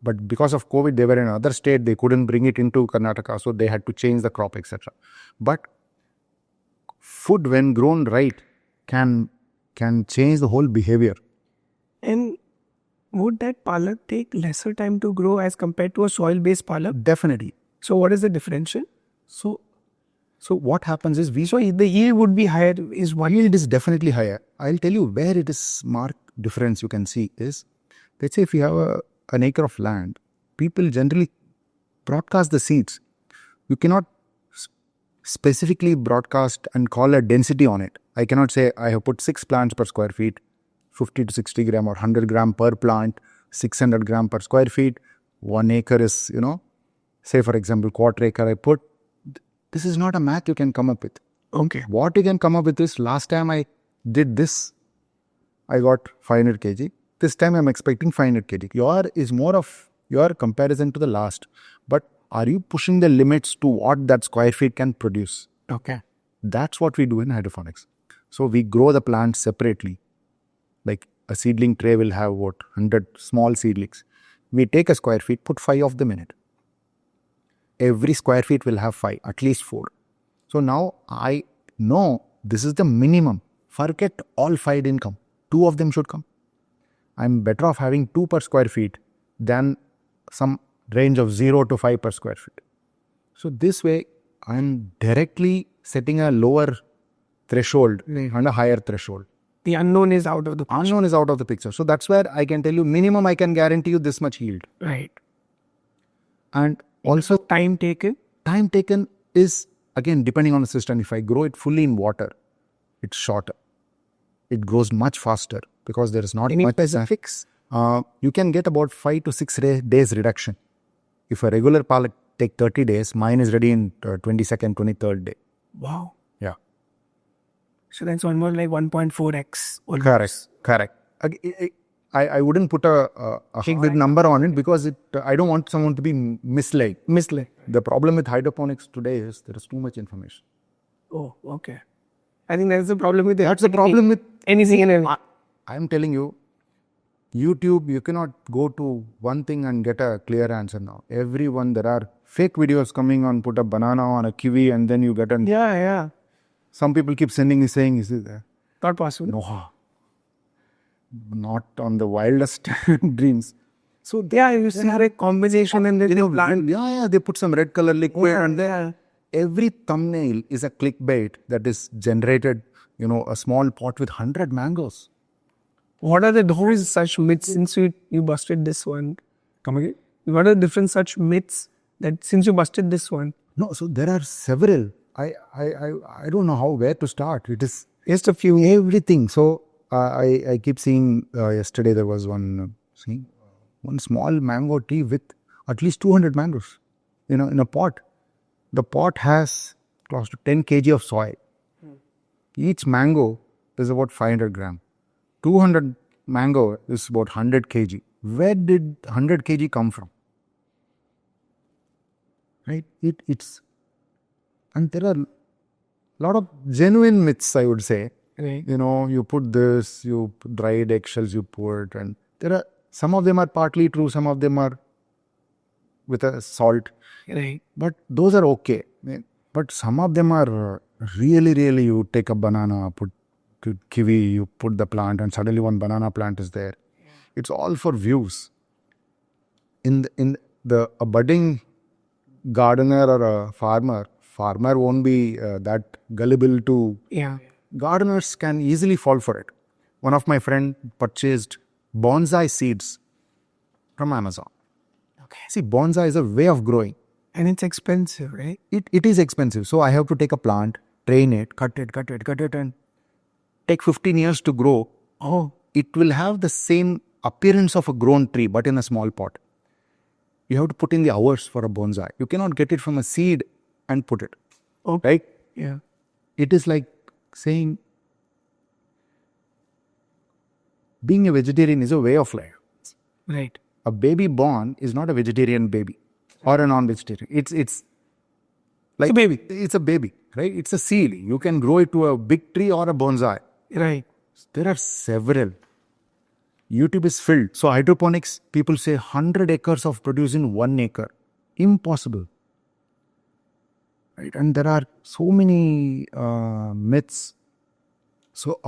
But because of COVID, they were in another state. They couldn't bring it into Karnataka, so they had to change the crop, etc. But food, when grown right, can change the whole behavior. And would that palak take lesser time to grow as compared to a soil-based palak? Definitely. So what is the differential? So what happens is So the yield would be higher. Is one yield is definitely higher. I'll tell you where it is marked difference. You can see is, let's say if you have an acre of land, people generally broadcast the seeds. You cannot specifically broadcast and call a density on it. I cannot say I have put 6 plants per square feet, 50 to 60 gram or 100 gram per plant, 600 gram per square feet. 1 acre is, say for example, quarter acre I put. This is not a math you can come up with. okay. What you can come up with is, last time I did this, I got 500 kg. This time I'm expecting 500 kg. Your is more of your comparison to the last. But are you pushing the limits to what that square feet can produce? Okay. That's what we do in hydroponics. So we grow the plants separately. Like a seedling tray will have 100 small seedlings. We take a square feet, put 5 of them in it. Every square feet will have 5, at least 4. So now I know this is the minimum. Forget all 5 didn't come. 2 of them should come. I'm better off having 2 per square feet than some range of 0 to 5 per square feet. So this way, I'm directly setting a lower threshold and a higher threshold. The unknown is out of the picture. Unknown is out of the picture. So that's where I can tell you minimum I can guarantee you this much yield. Right. And also Time taken. time taken is again depending on the system. If I grow it fully in water, it's shorter. It grows much faster because there is not Any much specifics? You can get about 5 to 6 days reduction. If a regular pallet take 30 days, mine is ready in 22nd, 23rd day. Wow. Yeah. So that's almost like 1.4x. Correct. I wouldn't put a big number on it because I don't want someone to be misled. The problem with hydroponics today is there is too much information. Oh, okay. I think that's the problem with That's the problem with anything and everything. I'm telling you, YouTube, you cannot go to one thing and get a clear answer now. Everyone, there are fake videos coming on, put a banana on a kiwi and then you get an... Yeah. Some people keep sending me saying, is it there? Not possible. No. Not on the wildest dreams. So Yeah, you see a combination and then plant. yeah, they put some red color liquid and then Yeah. every thumbnail is a clickbait that is generated, a small pot with 100 mangoes. What are those such myths since you busted this one? Come again? What are different such myths that since you busted this one? No, so there are several. I don't know where to start. It is Just a few. everything. So I keep seeing yesterday there was one small mango tree with at least 200 mangoes, in a pot. The pot has close to 10 kg of soil. Each mango is about 500 gram. 200 mango is about 100 kg. Where did 100 kg come from? Right? And there are a lot of genuine myths, I would say. Right. You put this, you put dried eggshells, you put, and there are some of them are partly true, some of them are with a salt. Right. But those are okay. But some of them are really, you take a banana, put kiwi, you put the plant, and suddenly one banana plant is there. Yeah. It's all for views. A budding gardener or a farmer farmer won't be that gullible to. Yeah. Gardeners can easily fall for it. One of my friend purchased bonsai seeds from Amazon. Okay. See, bonsai is a way of growing. And it's expensive, right? It is expensive. So I have to take a plant, train it, cut it, and take 15 years to grow. Oh. It will have the same appearance of a grown tree, but in a small pot. You have to put in the hours for a bonsai. You cannot get it from a seed and put it. Okay. Right? Yeah. It is like saying being a vegetarian is a way of life. Right. A baby born is not a vegetarian baby or a non-vegetarian. It's like a baby. It's a baby, right? It's a seed. You can grow it to a big tree or a bonsai. Right. There are several. YouTube is filled. So hydroponics, people say 100 acres of producing 1 acre. Impossible. Right? And there are so many myths. So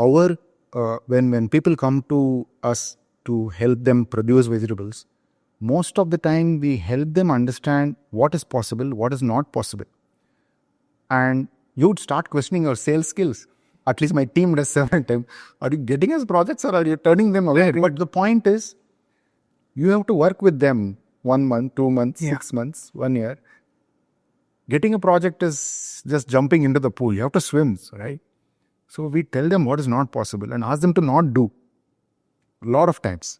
when people come to us to help them produce vegetables, most of the time we help them understand what is possible, what is not possible. And you would start questioning your sales skills. At least my team does several times. Are you getting us projects or are you turning them away? But the point is, you have to work with them 1 month, 2 months, 6 months, 1 year. Getting a project is just jumping into the pool. You have to swim, right? So we tell them what is not possible and ask them to not do. A lot of times.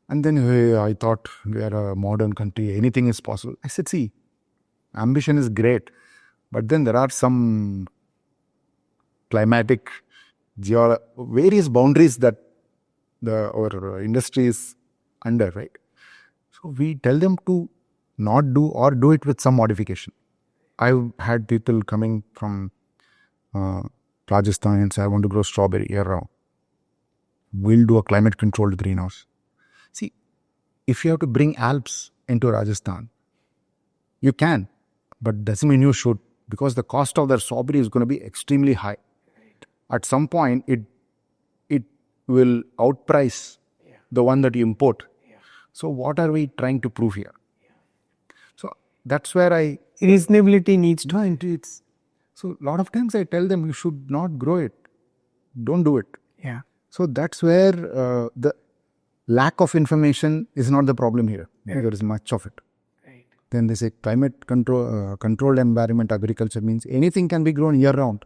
And then, hey, I thought we are a modern country. Anything is possible. I said, see, ambition is great. But then there are some climatic, various boundaries that our industry is under, right? So we tell them to not do or do it with some modification. I've had people coming from Rajasthan and say, I want to grow strawberry year round. We'll do a climate controlled greenhouse. See, if you have to bring Alps into Rajasthan, you can, but doesn't mean you should, because the cost of the strawberry is going to be extremely high. At some point, it will outprice the one that you import. So what are we trying to prove here? So that's where reasonability needs to. It's so a lot of times I tell them you should not grow it. Don't do it. Yeah. So that's where the lack of information is not the problem here. There is much of it. Right. Then they say climate controlled environment agriculture means anything can be grown year round.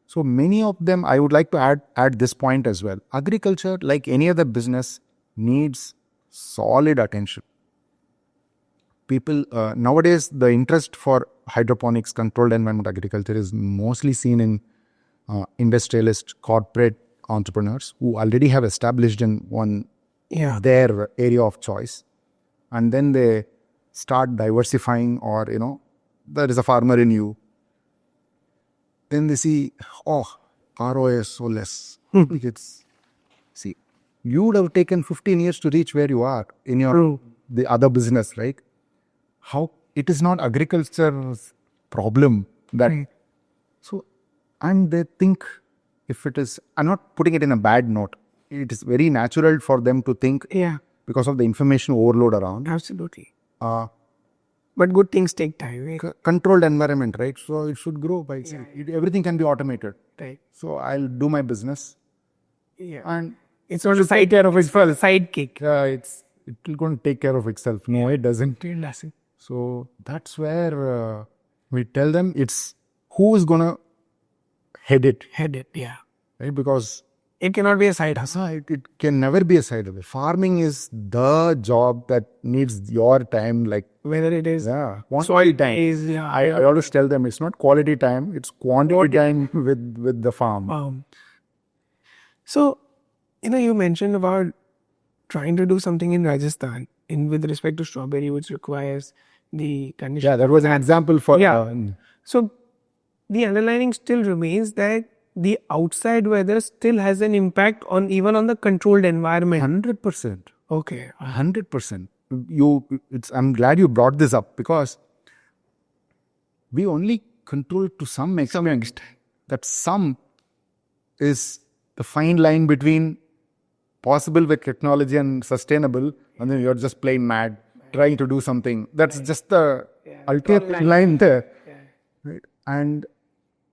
So many of them, I would like to add this point as well. Agriculture, like any other business, needs solid attention. People, nowadays, the interest for hydroponics, controlled environment agriculture is mostly seen in industrialist, corporate entrepreneurs who already have established in their area of choice. And then they start diversifying or, there is a farmer in you. Then they see, ROI is so less. See, you would have taken 15 years to reach where you are in the other business, right? How it is not agriculture's problem that. So, and they think if it is, I'm not putting it in a bad note. It is very natural for them to think because of the information overload around. Absolutely. But good things take time, right? Controlled environment, right? So it should grow by itself. Everything can be automated. Right. So I'll do my business. Yeah. And it's not a side care of its sidekick. It will go and take care of itself. No, it doesn't. It doesn't. So that's where we tell them it's who is going to head it. Yeah. Right? Because it cannot be a side hustle. It can never be a side hustle. Farming is the job that needs your time, like whether it is soil time. I always tell them it's not quality time, it's quantity time with the farm. So, you mentioned about trying to do something in Rajasthan with respect to strawberry, which requires the condition. Yeah, that was an example for. So, the underlining still remains that the outside weather still has an impact even on the controlled environment. 100%. Okay. 100%. I'm glad you brought this up because we only control to some extent. That some is the fine line between possible with technology and sustainable, and then you're just plain mad trying to do something. That's just the ultimate line there. right? And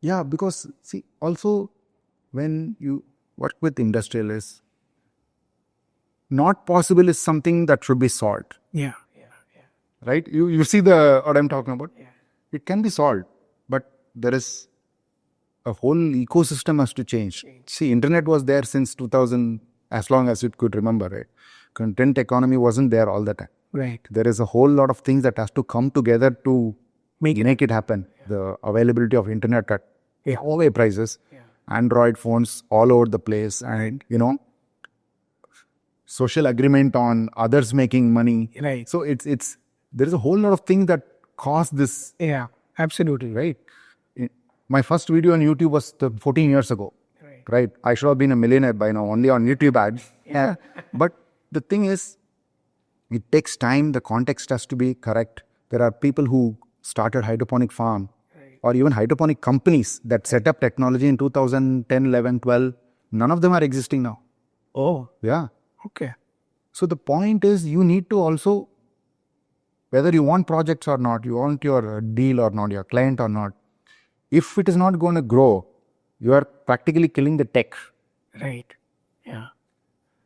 yeah, because see, also when you work with industrialists, not possible is something that should be solved, Yeah. right? You see the what I'm talking about? Yeah. It can be solved, but there is a whole ecosystem has to change. See, internet was there since 2000, as long as it could remember, right? Content economy wasn't there all the time. Right. There is a whole lot of things that has to come together to Make it happen. The availability of internet at away prices, Android phones all over the place, and social agreement on others making money. Right. So it's there is a whole lot of things that cause this, Yeah. Absolutely. right? My first video on YouTube was 14 years ago, right? I should have been a millionaire by now, only on YouTube ads. Yeah. But the thing is, it takes time. The context has to be correct. There are people who started hydroponic farm or even hydroponic companies that set up technology in 2010, 11, 12. None of them are existing now. Oh. Yeah. Okay. So the point is, you need to also, whether you want projects or not, you want your deal or not, your client or not, if it is not going to grow, you are practically killing the tech. Right. Yeah.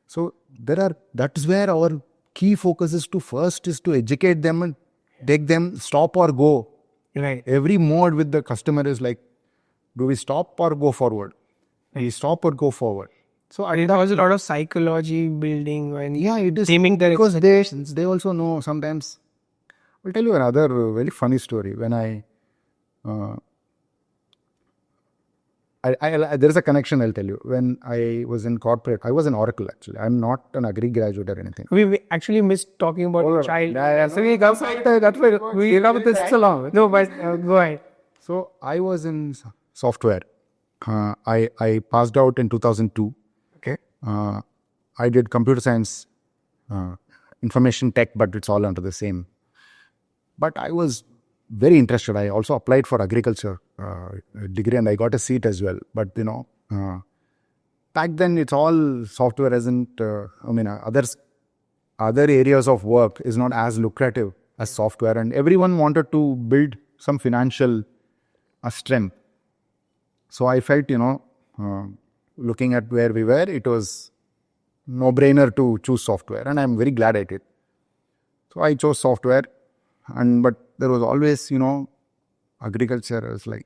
So that is where our key focus is to educate them and take them stop or go. Right. Every mode with the customer is like, do we stop or go forward? We stop or go forward. So There was a lot of psychology building when it is naming the because they also know sometimes. I'll tell you another very funny story. When I there is a connection, I'll tell you. When I was in corporate, I was in Oracle actually. I'm not an agri graduate or anything. we actually missed talking about child. So we come that's why we come this so long. No, but go ahead. So I was in software. I passed out in 2002. Okay. I did computer science, information tech, but it's all under the same. But I was very interested. I also applied for agriculture degree and I got a seat as well. But back then it's all software isn't. Other areas of work is not as lucrative as software, and everyone wanted to build some financial strength. So I felt, looking at where we were, it was no-brainer to choose software, and I'm very glad I did. So I chose software, but there was always, agriculture. I was like,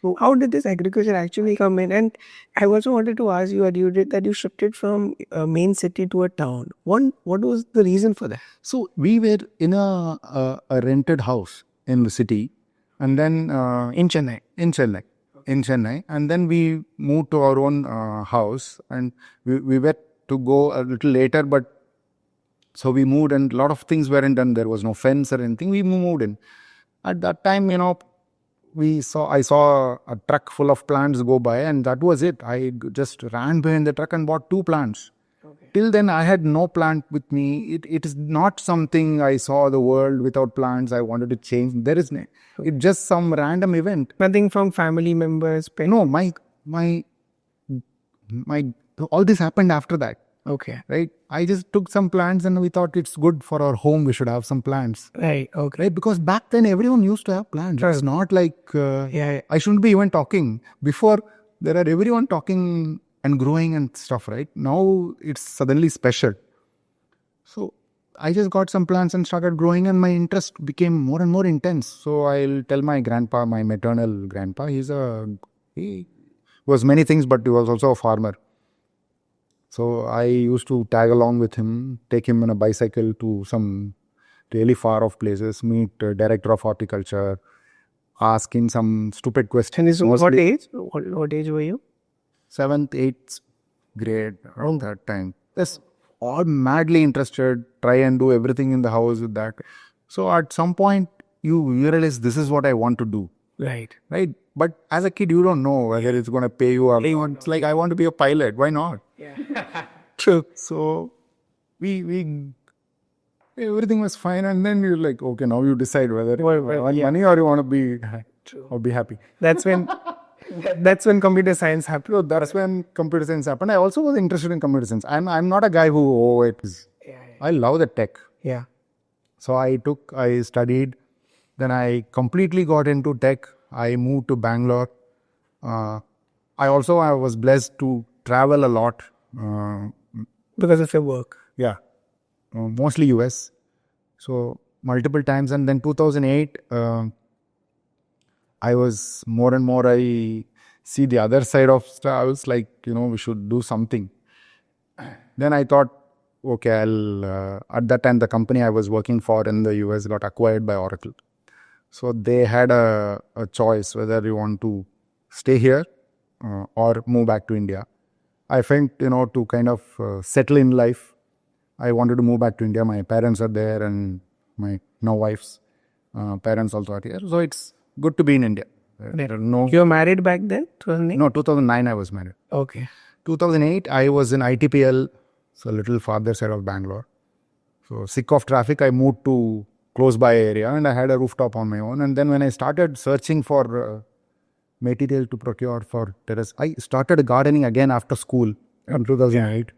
So how did this agriculture actually come in? And I also wanted to ask you, you did that you shifted from a main city to a town. What was the reason for that? so we were in a rented house in the city, and then In Chennai. in Chennai, and then we moved to our own house, and we were to go a little later, but so we moved, and a lot of things weren't done. There was no fence or anything. We moved in. At that time, I saw a truck full of plants go by, and that was it. I just ran behind the truck and bought 2 plants. Okay. Till then, I had no plant with me. It is not something I saw the world without plants. I wanted to change. There is no. It's just some random event. Nothing from family members. No, my all this happened after that. Okay. Right? I just took some plants and we thought it's good for our home. We should have some plants. Right. Okay. Right? Because back then everyone used to have plants. Sure. It's not like Yeah. I shouldn't be even talking. Before, there are everyone talking and growing and stuff, right? Now it's suddenly special. So I just got some plants and started growing, and my interest became more and more intense. So I'll tell my grandpa, my maternal grandpa, he was many things, but he was also a farmer. So I used to tag along with him, take him on a bicycle to some really far off places, meet director of horticulture, ask him some stupid questions. And what age? What age were you? 7th, 8th grade, around that time. Yes, all madly interested, try and do everything in the house with that. So at some point, you realize this is what I want to do. Right. Right? But as a kid, you don't know whether it's going to pay you or not. It's like, I want to be a pilot. Why not? Yeah. True. So we everything was fine, and then you're like, okay, now you decide whether you want money or you want to be happy. That's when computer science happened. So that's when computer science happened. I also was interested in computer science. I'm not a guy who I love the tech. Yeah. So I studied Then I completely got into tech. I moved to Bangalore. I was blessed to travel a lot. Uh, Because of your work. yeah, mostly US. So multiple times. And then 2008, I was more and more, I see the other side of stuff. I was like, we should do something. Then I thought, okay, at that time, the company I was working for in the US got acquired by Oracle. So they had a choice whether you want to stay here or move back to India. I felt, to kind of settle in life, I wanted to move back to India. My parents are there and my now wife's parents also are here. So it's good to be in India. You were married back then? 2008? No, 2009 I was married. Okay. 2008 I was in ITPL, so a little farther side of Bangalore. So sick of traffic, I moved to close by area and I had a rooftop on my own. And then when I started searching for material to procure for terrace, I started gardening again after school in 2008.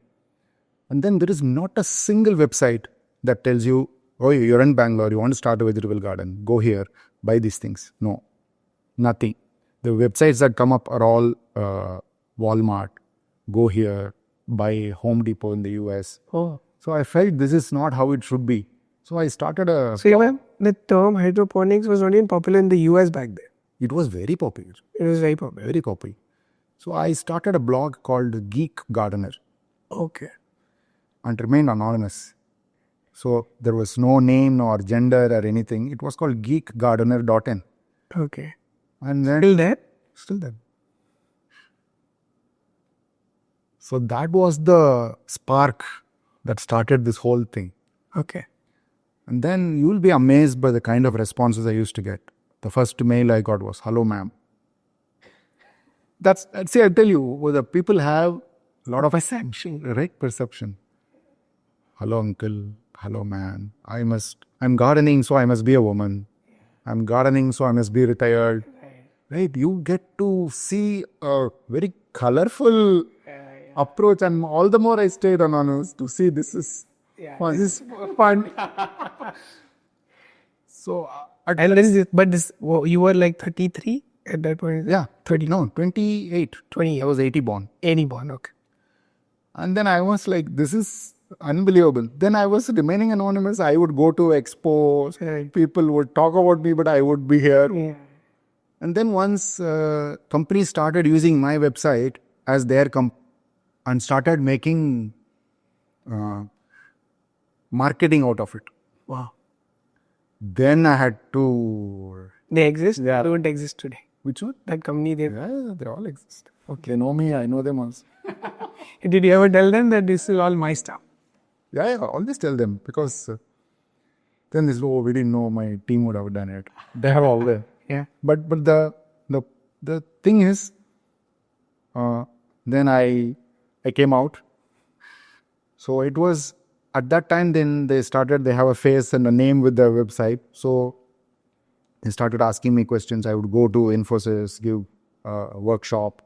And then there is not a single website that tells you, oh, you're in Bangalore, you want to start a vegetable garden, go here, buy these things. No, nothing. The websites that come up are all Walmart, go here, buy Home Depot in the US. Oh. So I felt this is not how it should be. So I started So the term hydroponics was not even popular in the US back then. It was very popular. It was very popular. Very popular. So I started a blog called Geek Gardener. Okay. And remained anonymous. So there was no name or gender or anything. It was called geekgardener.in. Okay. And then Still there? Still there. So that was the spark that started this whole thing. Okay. And then you will be amazed by the kind of responses I used to get. The first mail I got was, "Hello, ma'am." See, I tell you, the people have a lot of perception, right? Perception. Hello, uncle. Hello, man. I'm gardening, so I must be a woman. I'm gardening, so I must be retired. Right? You get to see a very colorful approach, and all the more I stayed anonymous to see this is fun. This is fun. So, you were like 33 at that point? Yeah, 30. No, 28. 28. I was 80 born. 80 born, okay. And then I was like, this is unbelievable. Then I was remaining anonymous. I would go to expos. Right. People would talk about me, but I would be here. Yeah. And then once companies started using my website as their and started making marketing out of it. Wow. Then I had to... They exist? Yeah. They don't exist today. Which one? That company, Yeah, they all exist. Okay. They know me, I know them also. Did you ever tell them that this is all my stuff? Yeah, I always tell them because then this, we didn't know my team would have done it. They have all there. Yeah. But the thing is, then I came out. So it was at that time. Then they have a face and a name with their website. So they started asking me questions. I would go to Infosys, give a workshop,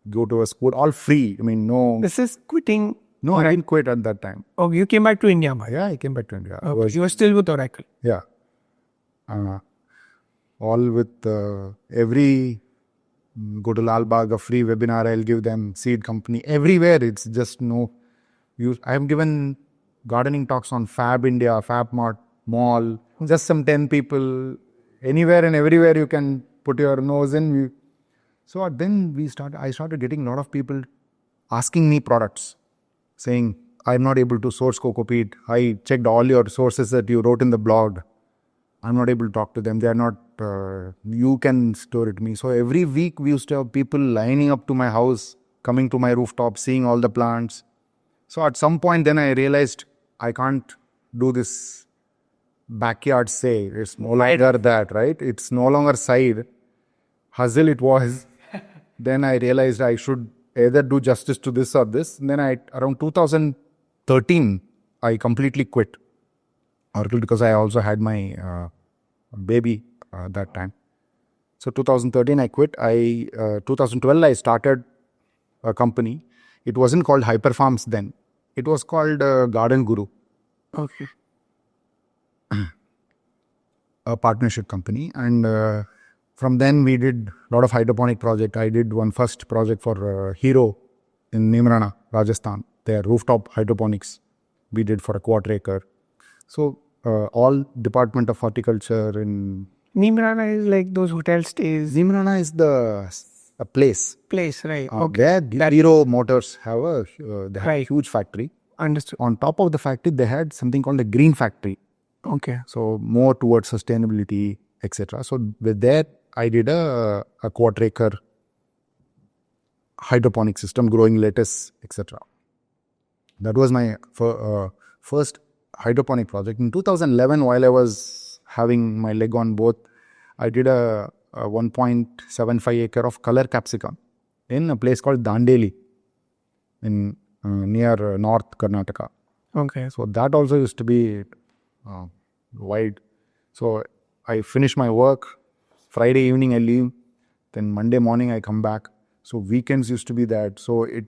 go to a school, all free. I mean, no. This is quitting. No, I didn't quit at that time. Oh, you came back to India, bhai. Yeah, I came back to India. Okay. You were still with Oracle. Yeah. All with every, go to Lal Bagh, a free webinar, I'll give them, seed company, everywhere. It's just no use. I have given gardening talks on Fab India, Fab Mart, Mall, just some 10 people, anywhere and everywhere you can put your nose in. So then I started getting a lot of people asking me products, saying, I'm not able to source cocoa peat. I checked all your sources that you wrote in the blog. I'm not able to talk to them. They are not, you can store it to me. So every week we used to have people lining up to my house, coming to my rooftop, seeing all the plants. So at some point then I realized I can't do this backyard sale. It's no longer that, right? It's no longer side hustle it was. Then I realized I should either do justice to this or this. And then around 2013, I completely quit Oracle because I also had my baby that time. So 2013 I quit. 2012 I started a company. It wasn't called Hyperfarms then. It was called Garden Guru. Okay. a partnership company. And from then we did a lot of hydroponic project. I did one first project for Hero in Nimrana, Rajasthan. Their rooftop hydroponics we did for a 1/4 acre. So all Department of Horticulture in Nimrana is like those hotel stays. Nimrana is a place Right? where Hero Motors have they have a Right. huge factory. Understood. On top of the factory, they had something called a green factory. Okay. So more towards sustainability, etc. So with that, I did a 1/4 acre hydroponic system, growing lettuce, etc. That was my first hydroponic project. In 2011, while I was having my leg on both, I did a 1.75 acre of color capsicum in a place called Dandeli in near North Karnataka. Okay. So that also used to be wide. So I finish my work, Friday evening I leave, then Monday morning I come back. So weekends used to be that. So it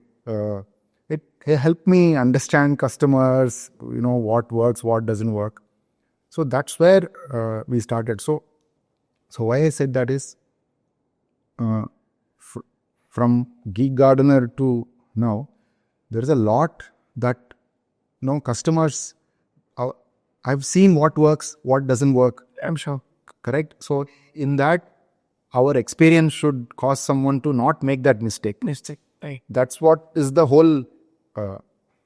helped me understand customers, what works, what doesn't work. So that's where we started. So why I said that is, from geek gardener to now, there is a lot that customers. I've seen what works, what doesn't work. I'm sure. Correct. So in that, our experience should cause someone to not make that mistake. Right. That's what is the whole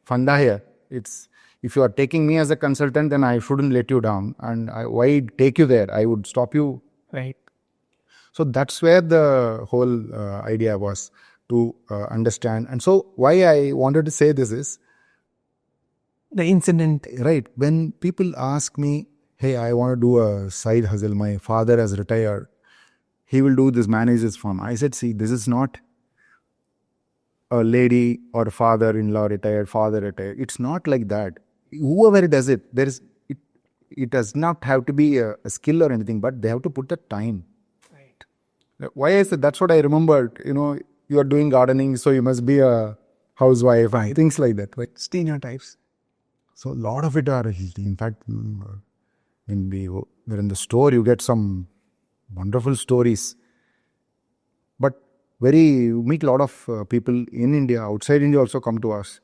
funda here. It's, if you are taking me as a consultant, then I shouldn't let you down. And why take you there? I would stop you. Right. So that's where the whole idea was, to understand. And so why I wanted to say this is, The incident. right, when people ask me, hey, I want to do a side hustle, my father has retired, he will do this, manage this farm. I said, see, this is not a lady or a father-in-law retired, father retired. It's not like that. Whoever does it, it does not have to be a skill or anything, but they have to put the time. Right. Why I said, that's what I remembered. You are doing gardening, so you must be a housewife, Right. things like that, right? Stereotypes. So a lot of it are, in fact, when we're in the store, you get some wonderful stories. But you meet a lot of people in India, outside India also come to us.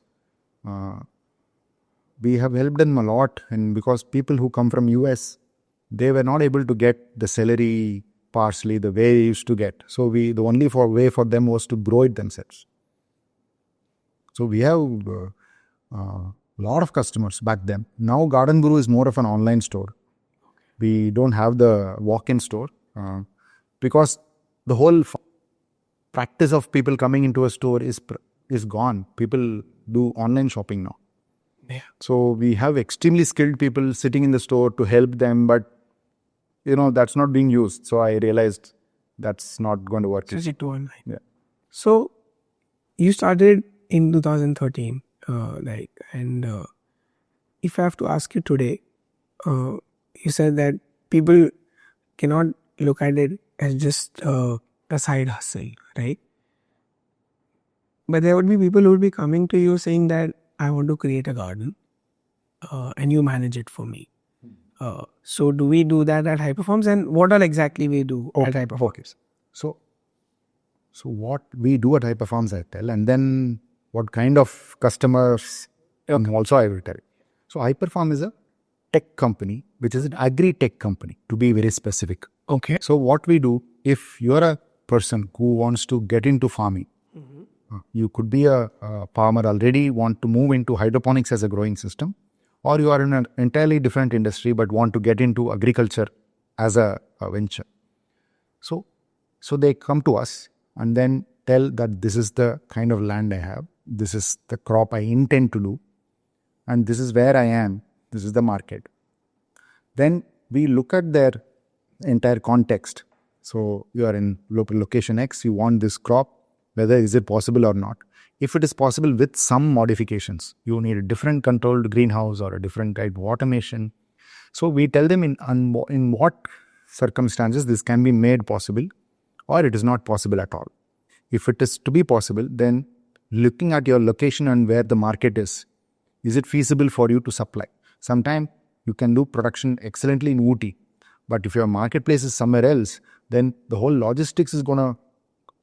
We have helped them a lot, and because people who come from US, they were not able to get the celery, parsley the way they used to get. So the only way for them was to grow it themselves. So we have lot of customers back then. Now Garden Guru is more of an online store. We don't have the walk-in store because the whole practice of people coming into a store is gone. People do online shopping now. Yeah. So we have extremely skilled people sitting in the store to help them, but that's not being used. So I realized that's not going to work. Switch it to online. Yeah. So you started in 2013, and if I have to ask you today, you said that people cannot look at it as just a side hustle, right? But there would be people who would be coming to you saying that I want to create a garden, and you manage it for me. So do we do that at Hyperfarms, and what all exactly we do at Hyperfarms? Okay. So what we do at Hyperfarms, I tell, and then what kind of customers also I will tell. So Hyperfarm is a tech company, which is an agri-tech company, to be very specific. Okay. So what we do, if you're a person who wants to get into farming, you could be a farmer already, want to move into hydroponics as a growing system, or you are in an entirely different industry but want to get into agriculture as a venture. So they come to us and then tell that this is the kind of land I have, this is the crop I intend to do, and this is where I am, this is the market. Then we look at their entire context. So you are in location X, you want this crop, whether is it possible or not. If it is possible with some modifications, you need a different controlled greenhouse or a different type of automation. So we tell them in what circumstances this can be made possible, or it is not possible at all. If it is to be possible, then looking at your location and where the market is it feasible for you to supply? Sometimes you can do production excellently in Ooty, But if your marketplace is somewhere else, then the whole logistics is going to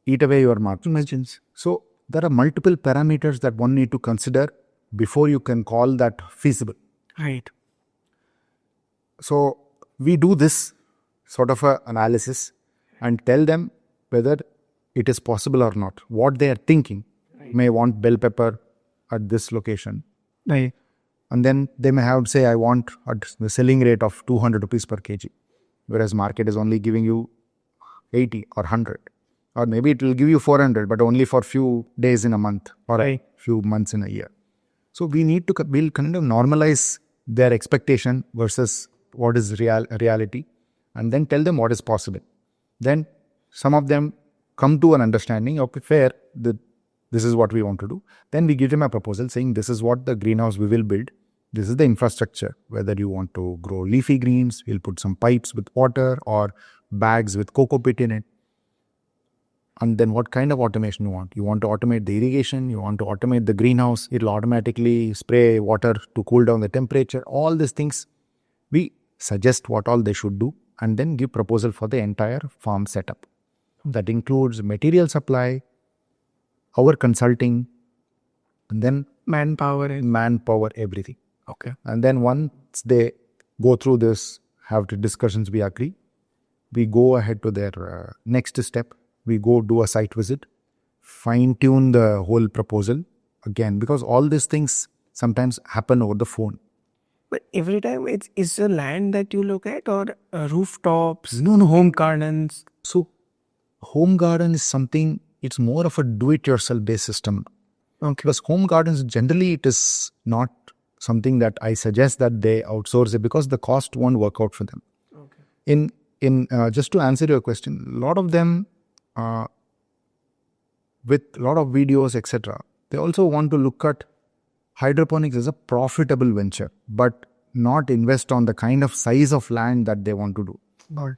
eat away your margins. So there are multiple parameters that one need to consider before you can call that feasible. Right. So we do this sort of a analysis and tell them whether it is possible or not. What they are thinking. May want bell pepper at this location. Right. And then they may have, say, I want at the selling rate of 200 rupees per kg. Whereas market is only giving you 80 or 100. Or maybe it will give you 400, but only for few days in a month or a few months in a year. So we'll kind of normalize their expectation versus what is reality, and then tell them what is possible. Then some of them come to an understanding, okay, fair, this is what we want to do. Then we give them a proposal saying this is what the greenhouse we will build. This is the infrastructure. Whether you want to grow leafy greens, we'll put some pipes with water or bags with cocoa pit in it. And then what kind of automation you want? You want to automate the irrigation, you want to automate the greenhouse, it'll automatically spray water to cool down the temperature. All these things, we suggest what all they should do and then give proposal for the entire farm setup. That includes material supply, our consulting, and then Manpower, everything. Okay. And then once they go through this, have the discussions, we agree, we go ahead to their next step. We go do a site visit, fine tune the whole proposal again, because all these things sometimes happen over the phone. But every time it's the land that you look at, or rooftops, No, home gardens. So home garden is something, it's more of a do-it-yourself based system. Okay. Because home gardens, generally it is not something that I suggest that they outsource it because the cost won't work out for them. Okay. In just to answer your question, a lot of them, with a lot of videos, etc., they also want to look at hydroponics as a profitable venture, but not invest on the kind of size of land that they want to do. Good.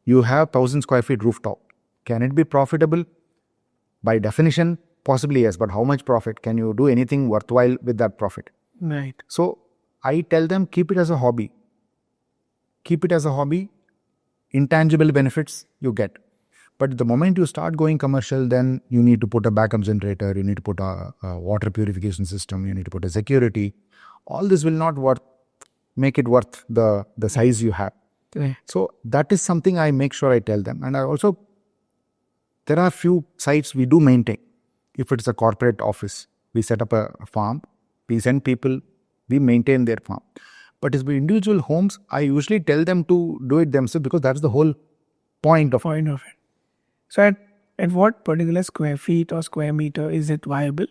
You have 1,000 square feet rooftop. Can it be profitable? By definition, possibly yes, but how much profit? Can you do anything worthwhile with that profit? Right. So I tell them, keep it as a hobby. Keep it as a hobby. Intangible benefits you get. But the moment you start going commercial, then you need to put a backup generator, you need to put a water purification system, you need to put a security. All this will not make it worth the size you have. Yeah. So that is something I make sure I tell them. And I also, there are few sites we do maintain. If it's a corporate office, we set up a farm, we send people, we maintain their farm. But as with individual homes, I usually tell them to do it themselves because that's the whole point of it. So at what particular square feet or square meter is it viable?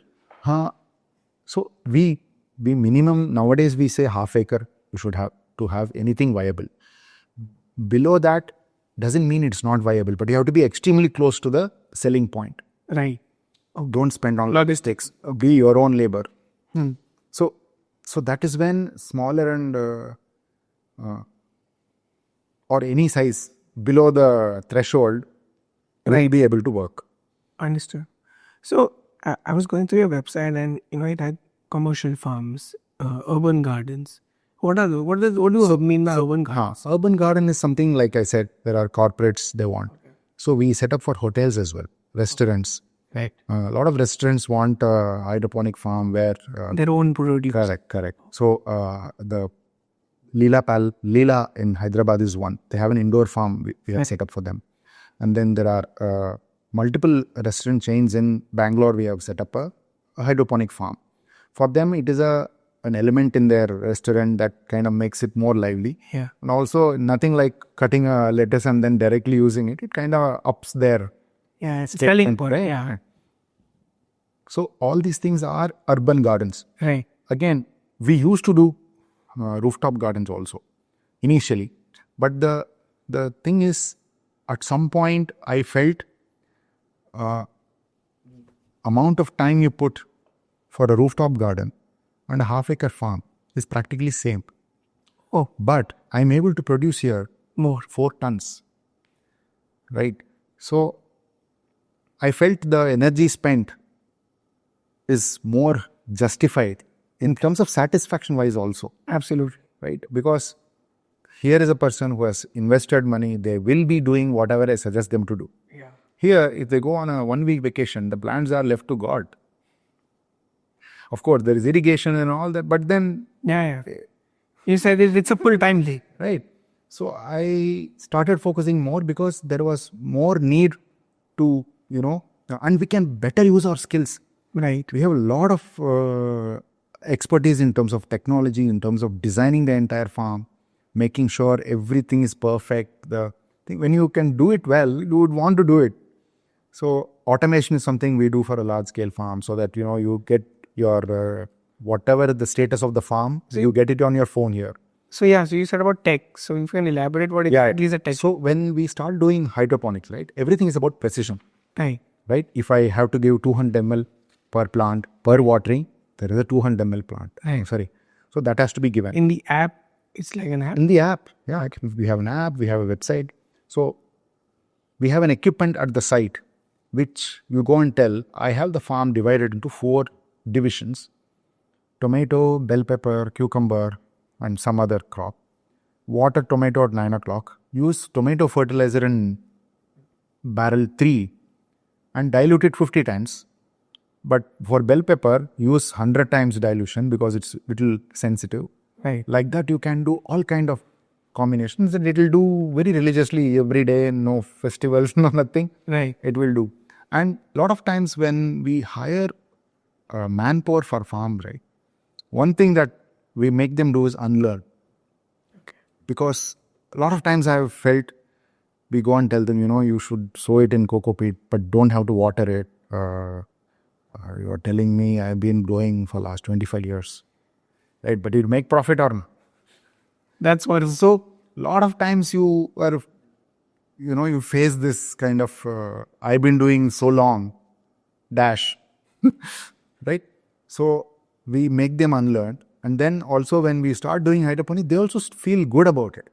So we minimum, nowadays we say half acre you should have to have anything viable. Below that doesn't mean it's not viable, but you have to be extremely close to the selling point. Right. Don't spend on logistics. Be your own labor. So that is when smaller and or any size below the threshold will be able to work. Understood. So I was going through your website and it had commercial farms, urban gardens. What are those? What do you mean by urban gardens? Urban garden is something, like I said, there are corporates they want. Okay. So we set up for hotels as well, restaurants. Right. A lot of restaurants want a hydroponic farm where their own produce. Correct. So the Leela in Hyderabad is one. They have an indoor farm we have set up for them. And then there are multiple restaurant chains in Bangalore. We have set up a hydroponic farm. For them, it is an element in their restaurant that kind of makes it more lively. Yeah. And also nothing like cutting a lettuce and then directly using it. It kind of ups their selling point. Right? Yeah. So all these things are urban gardens. Right. Again, we used to do rooftop gardens also initially, but the thing is, at some point I felt amount of time you put for a rooftop garden and a half-acre farm is practically same. Oh, but I'm able to produce here more 4 tons, right? So I felt the energy spent is more justified in terms of satisfaction wise also. Absolutely. Right? Because here is a person who has invested money. They will be doing whatever I suggest them to do. Yeah. Here, if they go on a 1 week vacation, the plants are left to God. Of course, there is irrigation and all that, but then, Yeah. You said it's a full-time thing. right. So I started focusing more because there was more need to, and we can better use our skills. Right. We have a lot of expertise in terms of technology, in terms of designing the entire farm, making sure everything is perfect. The thing, when you can do it well, you would want to do it. So automation is something we do for a large scale farm, so that you get your whatever the status of the farm, you get it on your phone here. So you said about tech. So if you can elaborate what exactly is a tech. So when we start doing hydroponics, right, everything is about precision. Right. If I have to give 200 ml per plant per watering, there is a 200 ml plant. Right. So that has to be given. In the app, it's like an app. In the app, we have an app, we have a website. So we have an equipment at the site, which you go and tell, I have the farm divided into 4 divisions: tomato, bell pepper, cucumber, and some other crop. Water tomato at 9 o'clock. Use tomato fertilizer in barrel 3 and dilute it 50 times. But for bell pepper, use 100 times dilution because it's little sensitive. Right. Like that, you can do all kind of combinations, and it will do very religiously every day. No festivals, no nothing. Right. It will do. And a lot of times when we hire manpower for farm, right, one thing that we make them do is unlearn. Okay. Because a lot of times I have felt we go and tell them, you should sow it in coco peat, but don't have to water it. You are telling me I've been growing for last 25 years, right? But you make profit or not? That's what. So a lot of times you are, you face this kind of, I've been doing so long, dash, right? So we make them unlearn. And then also when we start doing hydroponics, they also feel good about it.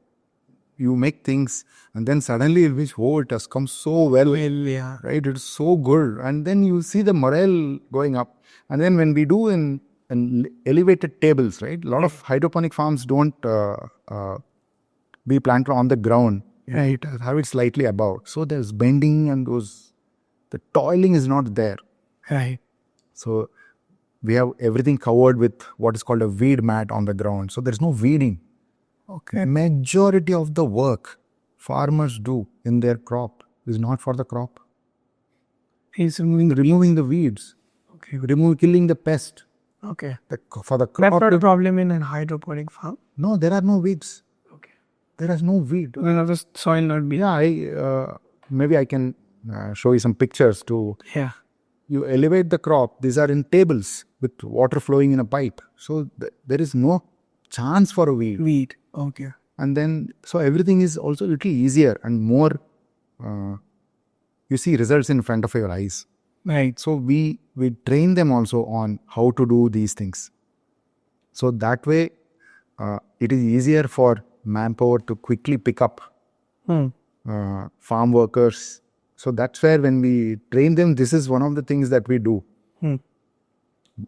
You make things and then suddenly it has come so well, Yeah. right? It's so good. And then you see the morale going up. And then when we do in elevated tables, right? A lot of hydroponic farms don't be planted on the ground. Right. Have it slightly above. So there's bending and the toiling is not there. Right. So we have everything covered with what is called a weed mat on the ground. So there's no weeding. Okay. Majority of the work farmers do in their crop is not for the crop. He's Removing the weeds. Okay. Killing the pest. Okay. For the crop. That's not a problem in a hydroponic farm. No, there are no weeds. Okay. There is no weed. Well, the soil not be. Yeah, maybe I can show you some pictures too. Yeah. You elevate the crop. These are in tables with water flowing in a pipe. So there is no chance for a weed. Okay. And then, so everything is also a little easier and more, you see results in front of your eyes. Right. So we train them also on how to do these things. So that way, it is easier for manpower to quickly pick up farm workers. So that's where when we train them, this is one of the things that we do.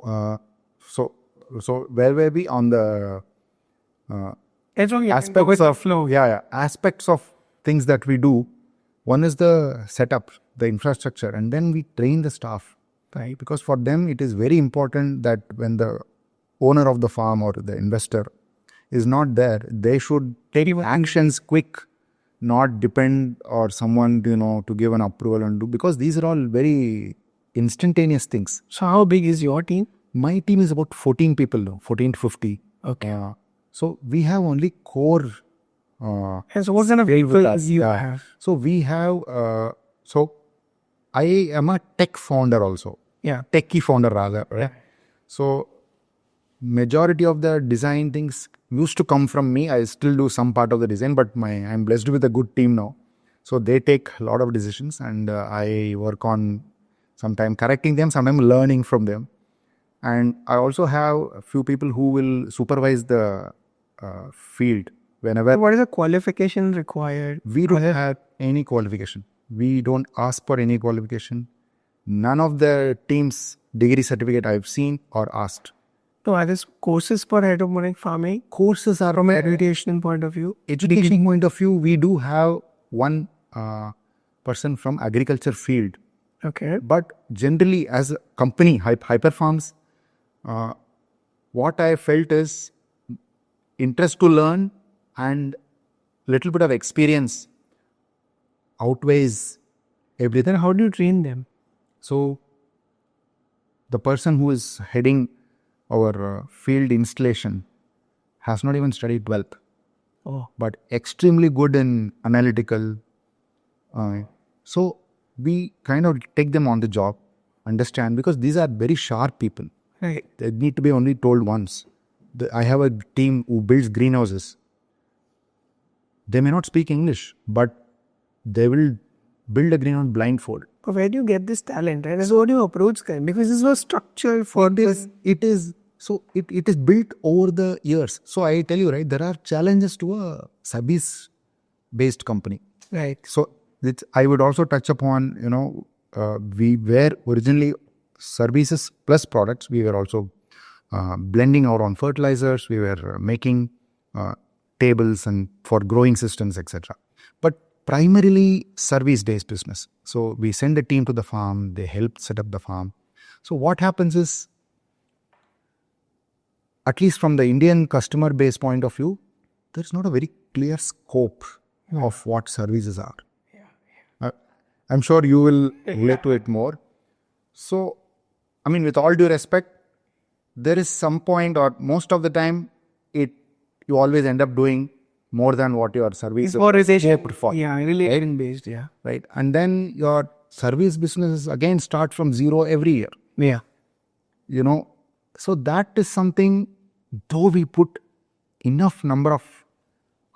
So where were we on the aspects of flow? Aspects of things that we do. One is the setup, the infrastructure, and then we train the staff, right? Because for them it is very important that when the owner of the farm or the investor is not there, they should take actions quick, not depend or someone to give an approval and do, because these are all very instantaneous things. So how big is your team? My team is about 14 people now, 14 to 50. Okay. So we have only core. And so what kind of people you have? So we have, so I am a tech founder also. Yeah. Techie founder rather, right? Yeah. So majority of the design things used to come from me. I still do some part of the design, but I'm blessed with a good team now. So they take a lot of decisions and I work on sometimes correcting them, sometimes learning from them. And I also have a few people who will supervise the field whenever. What is the qualification required? We don't have any qualification. We don't ask for any qualification. None of the team's degree certificate I've seen or asked. So are there courses for hydroponic farming Courses are from an educational point of view? education point of view. We do have one person from agriculture field, Okay. but generally as a company, Hyperfarms, what I felt is interest to learn and little bit of experience outweighs everything. Then how do you train them? So the person who is heading our field installation has not even studied 12th, but extremely good in analytical. So we kind of take them on the job, understand, because these are very sharp people. Right. They need to be only told once. I have a team who builds greenhouses. They may not speak English, but they will build a greenhouse blindfold. But where do you get this talent? Right? That's what you approach them, because this was structured for this. It is built over the years. So I tell you, right, there are challenges to a service based company. Right. So I would also touch upon, we were originally services plus products. We were also blending our own fertilizers. We were making tables and for growing systems, etc. But primarily service-based business. So we send a team to the farm. They help set up the farm. So what happens is, at least from the Indian customer base point of view, there's not a very clear scope of what services are. I'm sure you will relate to it more. So, I mean, with all due respect, there is some point, or most of the time, you always end up doing more than what your service It's more shaped for. Yeah, relation based. Yeah. Right. And then your service business again start from zero every year. Yeah. So that is something, though we put enough number of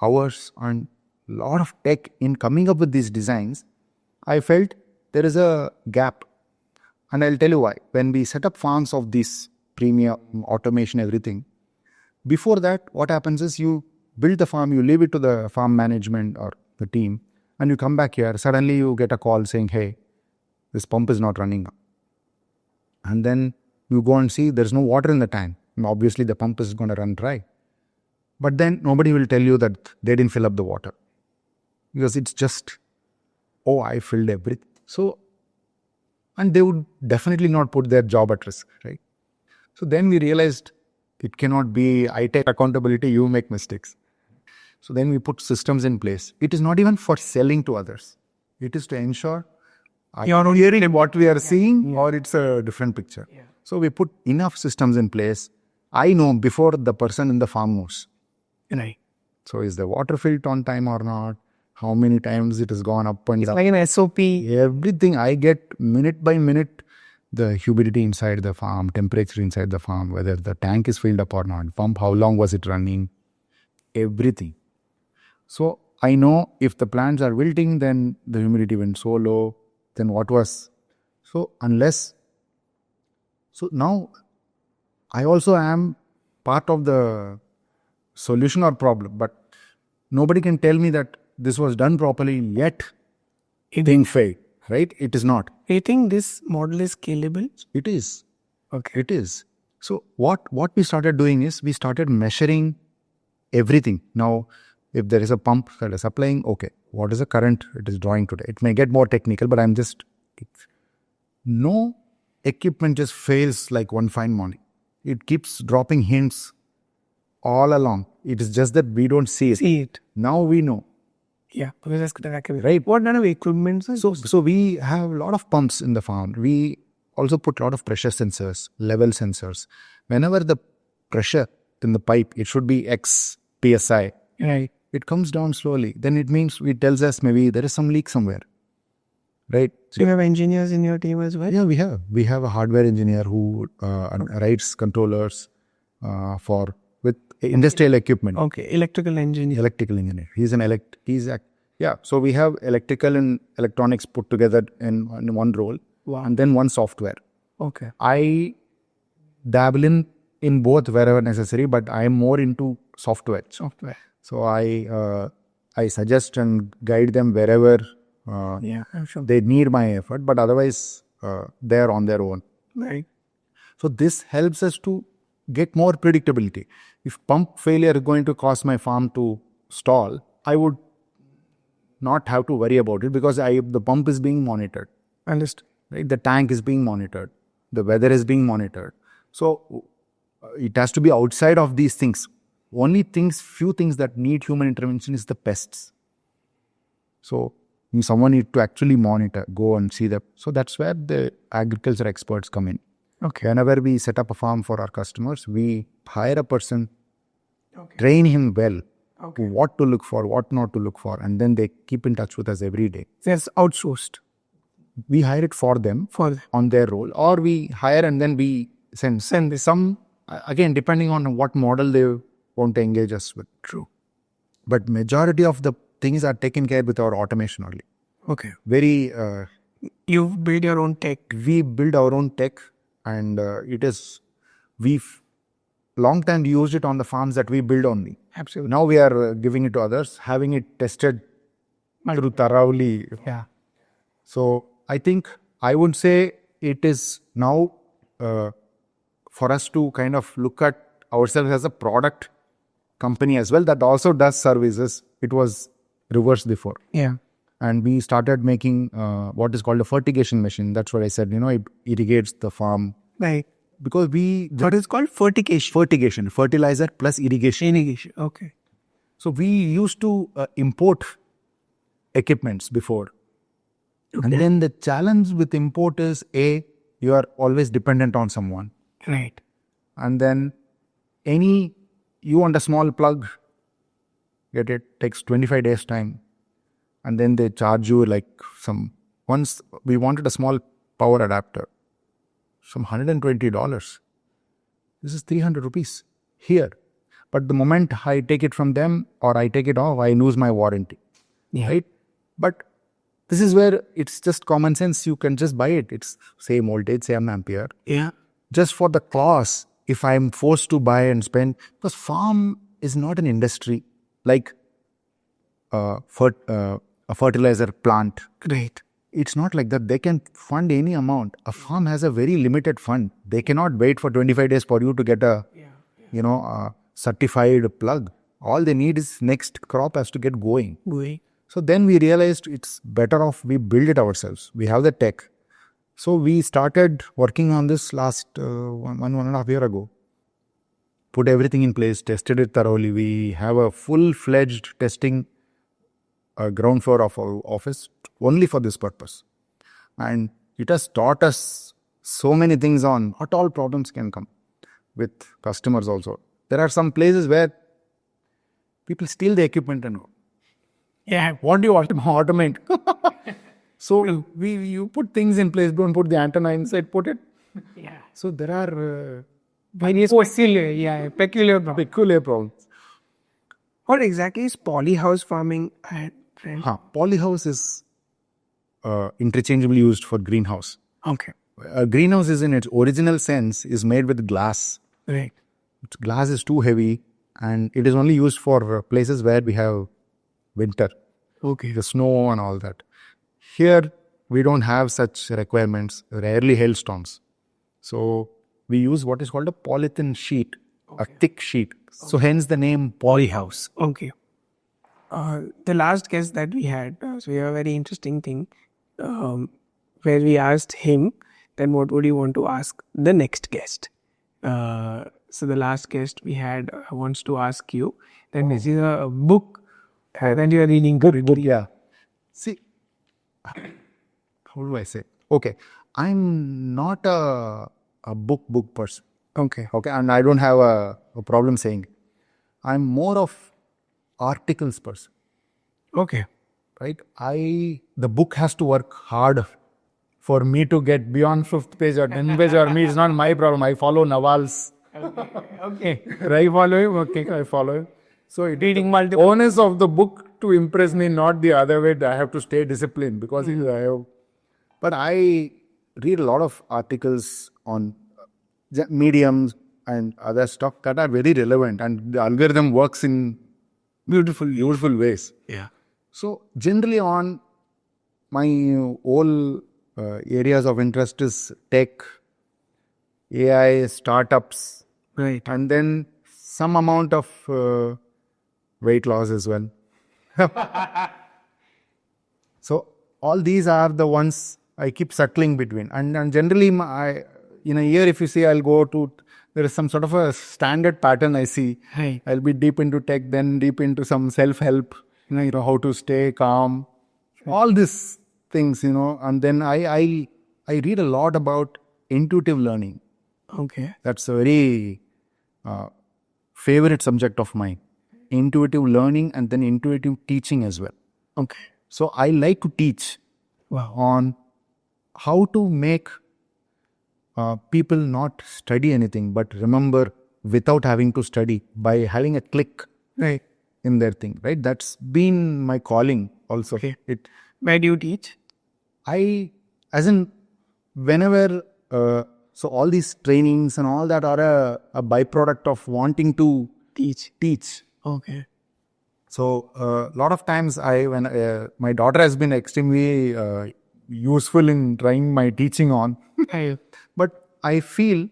hours and lot of tech in coming up with these designs, I felt there is a gap. And I'll tell you why. When we set up farms of this premium automation, everything, before that, what happens is you build the farm, you leave it to the farm management or the team, and you come back here, suddenly you get a call saying, hey, this pump is not running. And then you go and see there's no water in the tank. And obviously, the pump is going to run dry. But then nobody will tell you that they didn't fill up the water. Because it's just, oh, I filled everything. So, and they would definitely not put their job at risk, right? So then we realized it cannot be, I take accountability, you make mistakes. So then we put systems in place. It is not even for selling to others. It is to ensure you're hearing what we are seeing, or it's a different picture. Yeah. So we put enough systems in place. I know before the person in the farm knows. Right. So is the water filled on time or not? How many times it has gone up and down? Like an SOP. Everything I get minute by minute, the humidity inside the farm, temperature inside the farm, whether the tank is filled up or not, pump, how long was it running, everything. So I know if the plants are wilting, then the humidity went so low, then what was. So now I also am part of the solution or problem, but nobody can tell me that this was done properly, yet thing failed, right? It is not. Do you think this model is scalable? It is. Okay. It is. So what we started doing is we started measuring everything. Now, if there is a pump that is supplying, okay, what is the current it is drawing today? It may get more technical, but no equipment just fails like one fine morning. It keeps dropping hints all along. It is just that we don't see it. Now we know. Yeah, because that's right. What kind of equipment? So we have a lot of pumps in the farm. We also put a lot of pressure sensors, level sensors. Whenever the pressure in the pipe, it should be X PSI. Right. It comes down slowly. Then it means it tells us maybe there is some leak somewhere. Right. So you have engineers in your team as well? Yeah, we have. We have a hardware engineer who writes controllers with industrial equipment. Okay, electrical engineer. Electrical engineer. So we have electrical and electronics put together in one role. Wow. And then one software. Okay. I dabble in both wherever necessary, but I am more into software. So I suggest and guide them wherever I'm sure. they need my effort, but otherwise they're on their own. Right. So this helps us to get more predictability. If pump failure is going to cause my farm to stall, I would not have to worry about it because the pump is being monitored. Understood. Right? The tank is being monitored. The weather is being monitored. So it has to be outside of these things. Few things that need human intervention is the pests. So someone need to actually monitor, go and see them. So that's where the agriculture experts come in. Okay. Whenever we set up a farm for our customers, we hire a person, train him well, what to look for, what not to look for, and then they keep in touch with us every day. That's outsourced. We hire it for them on their role, or we hire and then we send some, again, depending on what model they want to engage us with. True. But majority of the things are taken care with our automation only. Okay. Very... You've built your own tech. We build our own tech, and we've long time used it on the farms that we build only. Absolutely. Now we are giving it to others, having it tested through thoroughly. Yeah. So I think I would say it is now for us to kind of look at ourselves as a product company as well that also does services. It was reversed before. Yeah. And we started making what is called a fertigation machine. That's what I said, it irrigates the farm. Right. Because what is called fertigation? Fertigation, fertilizer plus irrigation. Irrigation, okay. So we used to import equipments before. Okay. And then the challenge with import is, you are always dependent on someone. Right. And then you want a small plug, it takes 25 days time. And then they charge you once we wanted a small power adapter, some $120. This is 300 rupees here. But the moment I take it from them or I take it off, I lose my warranty. Yeah. Right? But this is where it's just common sense. You can just buy it. It's same voltage, same ampere. Yeah. Just for the cost, if I'm forced to buy and spend, because farm is not an industry like a fertilizer plant. Great. It's not like that. They can fund any amount. A farm has a very limited fund. They cannot wait for 25 days for you to get a certified plug. All they need is next crop has to get going. So then we realized it's better off we build it ourselves. We have the tech. So we started working on this last 1.5 years ago. Put everything in place, tested it thoroughly. We have a full-fledged testing ground floor of our office only for this purpose. And it has taught us so many things on what all problems can come with customers also. There are some places where people steal the equipment and go, what do you automate? So you put things in place, don't put the antenna inside, put it. Yeah. So there are various peculiar problems. What exactly is polyhouse farming? Polyhouse is interchangeably used for greenhouse. Okay. A greenhouse is in its original sense is made with glass. Right. Glass is too heavy and it is only used for places where we have winter. Okay. The snow and all that. Here we don't have such requirements, rarely hailstorms. So we use what is called a polythene sheet, a thick sheet. So hence the name polyhouse. Okay. The last guest that we had, so we have a very interesting thing where we asked him, then what would you want to ask the next guest? So the last guest we had wants to ask you, then this is a book that you are reading. Good. Yeah. See, how do I say? Okay. I'm not a book person. Okay. And I don't have a problem saying it. I'm more of articles person. Okay. Right? The book has to work hard for me to get beyond 5th page or 10th page or me. It's not my problem. I follow Nawal's. Okay. I follow him. Okay, I follow him. So reading multiple onus of the book to impress me, not the other way. I have to stay disciplined because but I read a lot of articles on mediums and other stuff that are very relevant, and the algorithm works in beautiful ways. Yeah. So generally on my whole areas of interest is tech, AI, startups, Right. and then some amount of weight loss as well. So all these are the ones I keep circling between. And generally, in a year, if you see, I'll go to, there is some sort of a standard pattern I see. Right. I'll be deep into tech, then deep into some self-help, how to stay calm, all these things, and then I read a lot about intuitive learning. Okay. That's a very favorite subject of mine. Intuitive learning and then intuitive teaching as well. Okay. So I like to teach Wow. on how to make people not study anything but remember without having to study by having a click Right. in their thing, right? That's been my calling also. Okay. Where do you teach? As in, whenever, so all these trainings and all that are a byproduct of wanting to teach. Okay. So a lot of times when my daughter has been extremely useful in trying my teaching on, Right. but I feel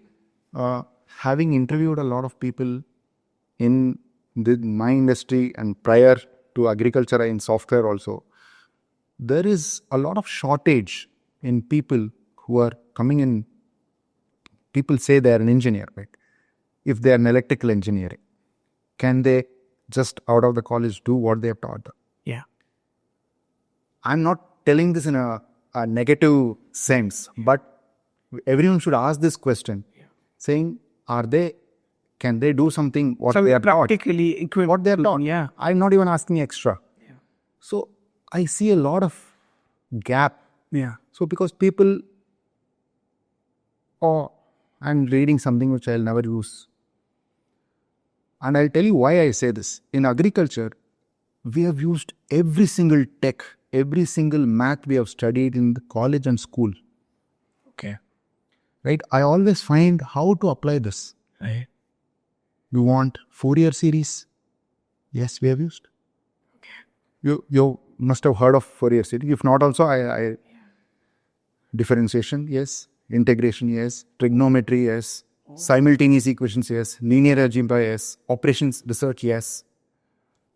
having interviewed a lot of people in my industry and prior to agriculture in software also, there is a lot of shortage in people who are coming in. People say they are an engineer, right? If they are an electrical engineering, can they just out of the college do what they have taught them? Yeah. I'm not telling this in a negative sense, but everyone should ask this question, saying, can they do something what they are taught? Practically equivalent. What they are taught. Yeah. I'm not even asking extra. Yeah. So I see a lot of gap. Yeah. So because people, I'm reading something which I'll never use. And I'll tell you why I say this. In agriculture, we have used every single tech, every single math we have studied in the college and school. Okay. Right? I always find how to apply this. Right. You want Fourier series? Yes, we have used. Okay. You must have heard of Fourier series. If not, also I differentiation, yes. Integration, yes. Trigonometry, yes. Simultaneous equations, yes. Linear algebra, yes. Operations research, yes.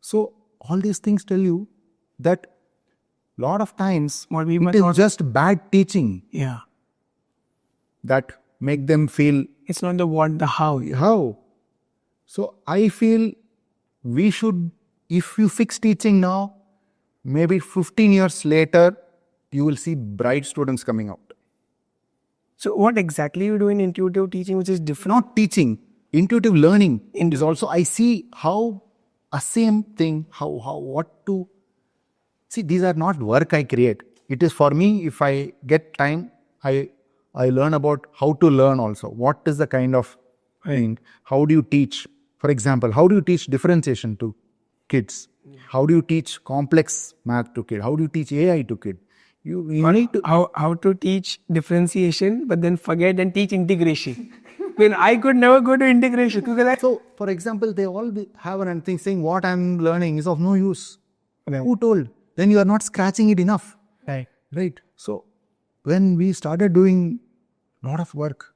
So all these things tell you that a lot of times it is just bad teaching. Yeah. That make them feel. It's not the what, the how. How? So I feel we should, if you fix teaching now, maybe 15 years later, you will see bright students coming out. So what exactly you do in intuitive teaching, which is different? Not teaching, intuitive learning is also, I see how a same thing, what to, see, these are not work I create. It is for me, if I get time, I learn about how to learn also. What is the kind of thing? How do you teach? For example, how do you teach differentiation to kids? How do you teach complex math to kids? How do you teach AI to kids? You need to... How to teach differentiation, but then forget and teach integration. When I could never go to integration. So, for example, they all have an thing saying what I'm learning is of no use. Okay. Who told? Then you are not scratching it enough. Right. So, when we started doing a lot of work,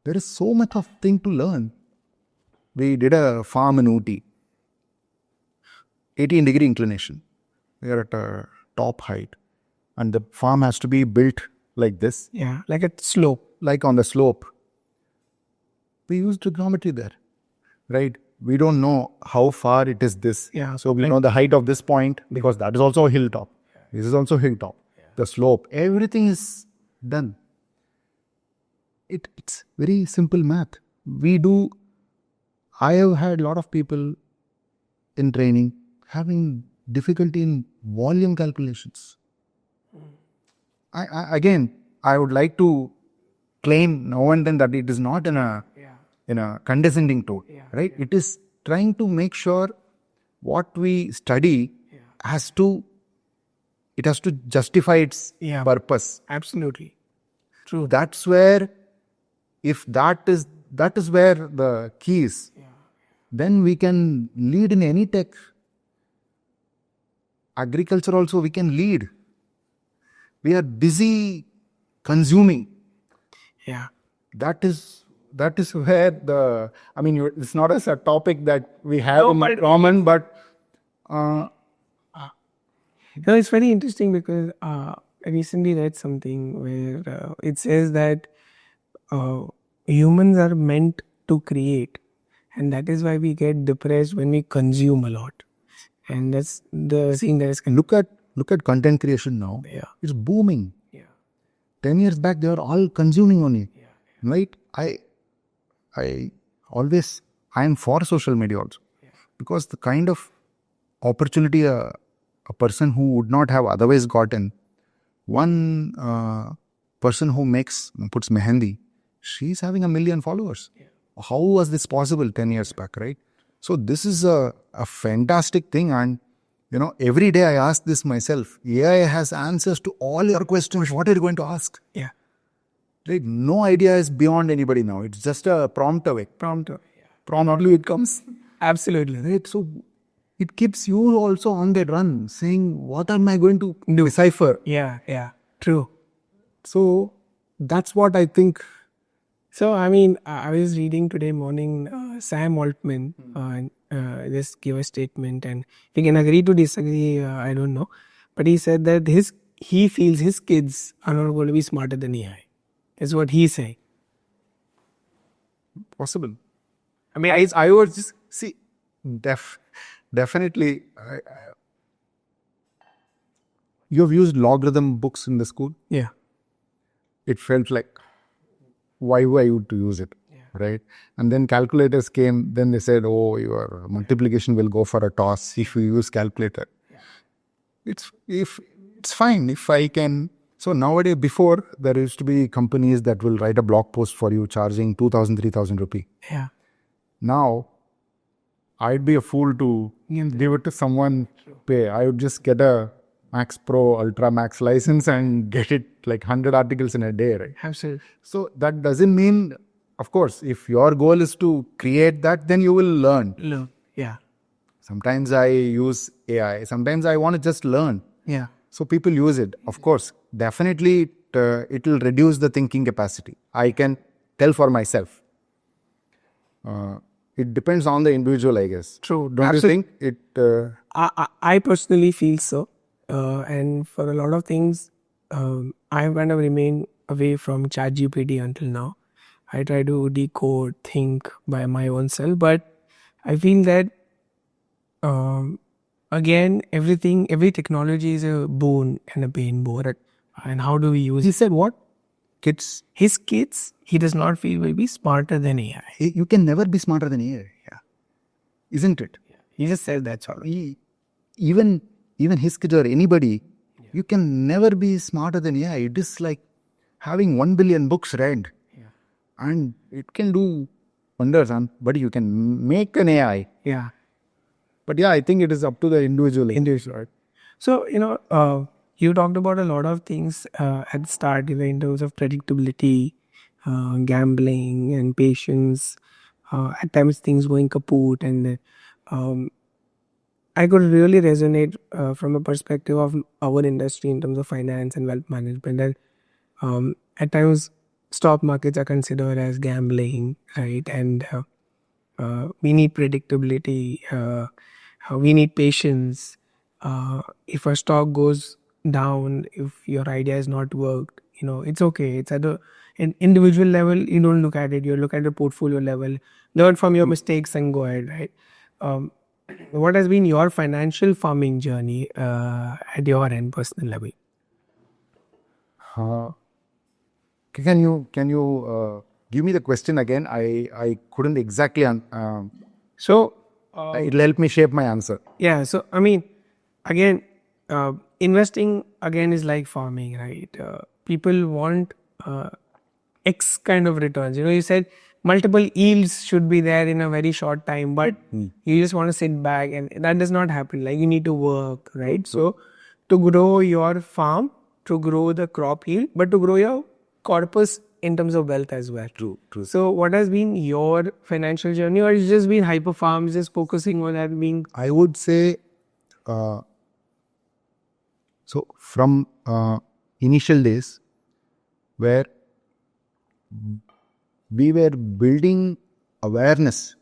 there is so much of thing to learn. We did a farm in Ooty. 18-degree inclination. We are at a top height. And the farm has to be built like this. Yeah, like a slope. Like on the slope. We use trigonometry there. Right? We don't know how far it is this. Yeah. So we know the height of this point because that is also a hilltop. This is also a hilltop. The slope. Everything is done. It's very simple math. I have had a lot of people in training having difficulty in volume calculations. I would like to claim now and then that it is not in a condescending tone, right? It is trying to make sure what we study has to justify its purpose. Absolutely. True. That's where, if that is where the key is, then we can lead in any tech. Agriculture also we can lead. We are busy consuming. Yeah. That is that is where it's not as a topic that we have in common, but it's very interesting because I recently read something where it says that humans are meant to create, and that is why we get depressed when we consume a lot. And that's the thing that is look at content creation now. Yeah. It's booming. Yeah. 10 years back, they were all consuming on it. Yeah. Right? I am for social media also. Yeah. Because the kind of opportunity a person who would not have otherwise gotten, one person who puts mehendi, she's having 1 million followers. Yeah. How was this possible 10 years back, right? So this is a fantastic thing, and every day I ask this myself. AI has answers to all your questions. What are you going to ask? Yeah. Right? No idea is beyond anybody now. It's just a prompt away. Prompt only it comes. Absolutely. Right? So it keeps you also on the run, saying, what am I going to decipher? Yeah. True. So that's what I think. So, I was reading today morning, Sam Altman just gave a statement, and we can agree to disagree, I don't know. But he said that he feels his kids are not going to be smarter than AI. Is what he's saying. Possible. I would just see, definitely. You have used logarithm books in the school? Yeah. It felt like, why were you to use it? Yeah. Right? And then calculators came, then they said, oh, your multiplication will go for a toss if you use calculator. Yeah. It's fine if I can. So nowadays, before, there used to be companies that will write a blog post for you charging 2,000, 3,000 rupee. Yeah. Now, I'd be a fool to give it to someone, pay. I would just get a Max Pro, Ultra Max license and get it like 100 articles in a day, right? Absolutely. So that doesn't mean, of course, if your goal is to create that, then you will learn. Yeah. Sometimes I use AI. Sometimes I want to just learn. Yeah. So people use it. Of course, definitely it will reduce the thinking capacity. I can tell for myself. It depends on the individual, I guess. True. Don't you think? I personally feel so. And for a lot of things, I've kind of remained away from ChatGPT until now. I try to decode, think by my own self, but I feel that again, every technology is a boon and a pain both. And how do we use it? He said what? His kids, he does not feel will be smarter than AI. You can never be smarter than AI. Yeah. Isn't it? Yeah. He just said that's all. Even his kids or anybody, you can never be smarter than AI. It is like having 1 billion books read. Yeah. And it can do wonders, but you can make an AI. Yeah. But yeah, I think it is up to the individual. Right? So, you talked about a lot of things at the start, in terms of predictability, gambling and patience, at times things going kaput, and I could really resonate from a perspective of our industry in terms of finance and wealth management. And at times, stock markets are considered as gambling, right? And we need predictability. We need patience. If a stock goes down, if your idea has not worked, it's okay. It's at an individual level. You don't look at it. You look at the portfolio level. Learn from your mistakes and go ahead, right? What has been your financial farming journey at your end, personal level? Can you give me the question again? I couldn't exactly. So it'll help me shape my answer. Yeah. So again, investing again is like farming, right? People want X kind of returns. You said multiple yields should be there in a very short time, but you just want to sit back, and that does not happen. Like, you need to work, right? So to grow your farm, to grow the crop yield, but to grow your corpus in terms of wealth as well. True. So what has been your financial journey, or it's just been Hyperfarms, just focusing on that being? I would say, so from initial days where we were building awareness